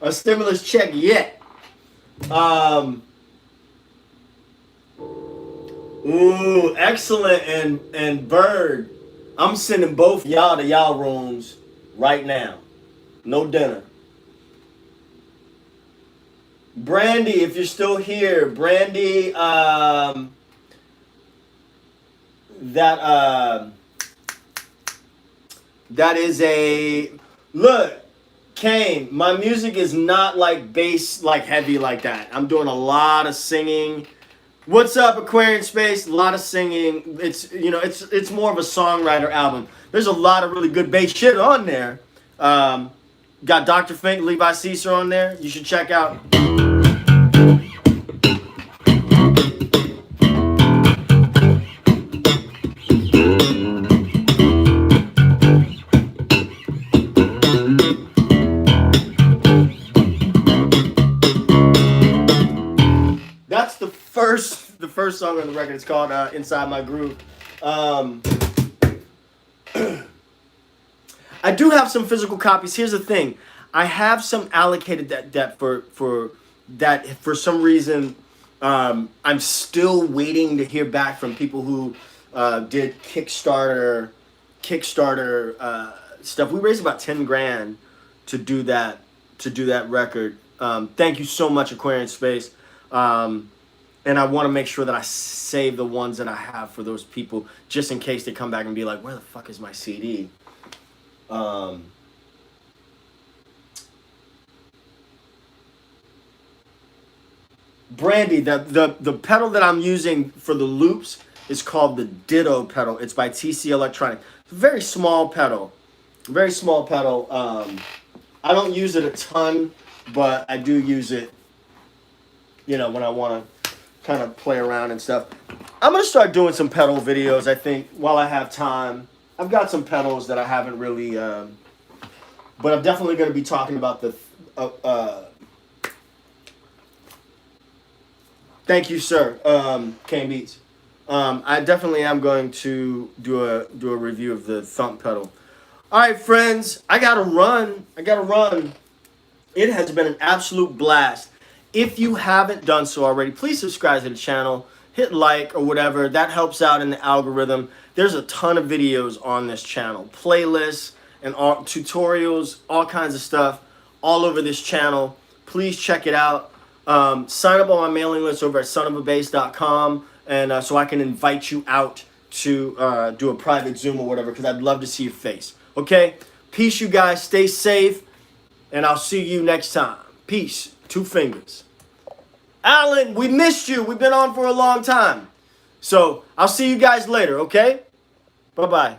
A stimulus check yet. Ooh, excellent and Bird. I'm sending both y'all to y'all rooms right now. No dinner. Brandy, if you're still here, Brandy, that is a look. Kane, my music is not like bass, like heavy like that. I'm doing a lot of singing. What's up, Aquarian Space? A lot of singing. It's it's more of a songwriter album. There's a lot of really good bass shit on there. Got Dr. Fink, Levi Caesar on there. You should check out. That's the first song on the record. It's called Inside My Groove. I do have some physical copies. Here's the thing. I have some allocated that for some reason I'm still waiting to hear back from people who did Kickstarter stuff. We raised about 10 grand do that record. Thank you so much, Aquarian Space. And I want to make sure that I save the ones that I have for those people, just in case they come back and be like, where the fuck is my CD? Brandy, the pedal that I'm using for the loops is called the Ditto Pedal. It's by TC Electronic. It's a very small pedal. Very small pedal. I don't use it a ton, but I do use it, you know, when I want to kind of play around and stuff. I'm going to start doing some pedal videos, I think, while I have time. I've got some pedals that I haven't really, but I'm definitely going to be talking about the, thank you, sir, Kane Beats. I definitely am going to do a review of the Thump Pedal. All right, friends, I got to run. It has been an absolute blast. If you haven't done so already, please subscribe to the channel, hit like or whatever. That helps out in the algorithm. There's a ton of videos on this channel, playlists and all, tutorials, all kinds of stuff all over this channel. Please check it out. Sign up on my mailing list over at sonofabass.com, and so I can invite you out to do a private Zoom or whatever, because I'd love to see your face. Okay? Peace, you guys. Stay safe, and I'll see you next time. Peace. 2 fingers. Alan, we missed you. We've been on for a long time. So I'll see you guys later, okay? Bye-bye.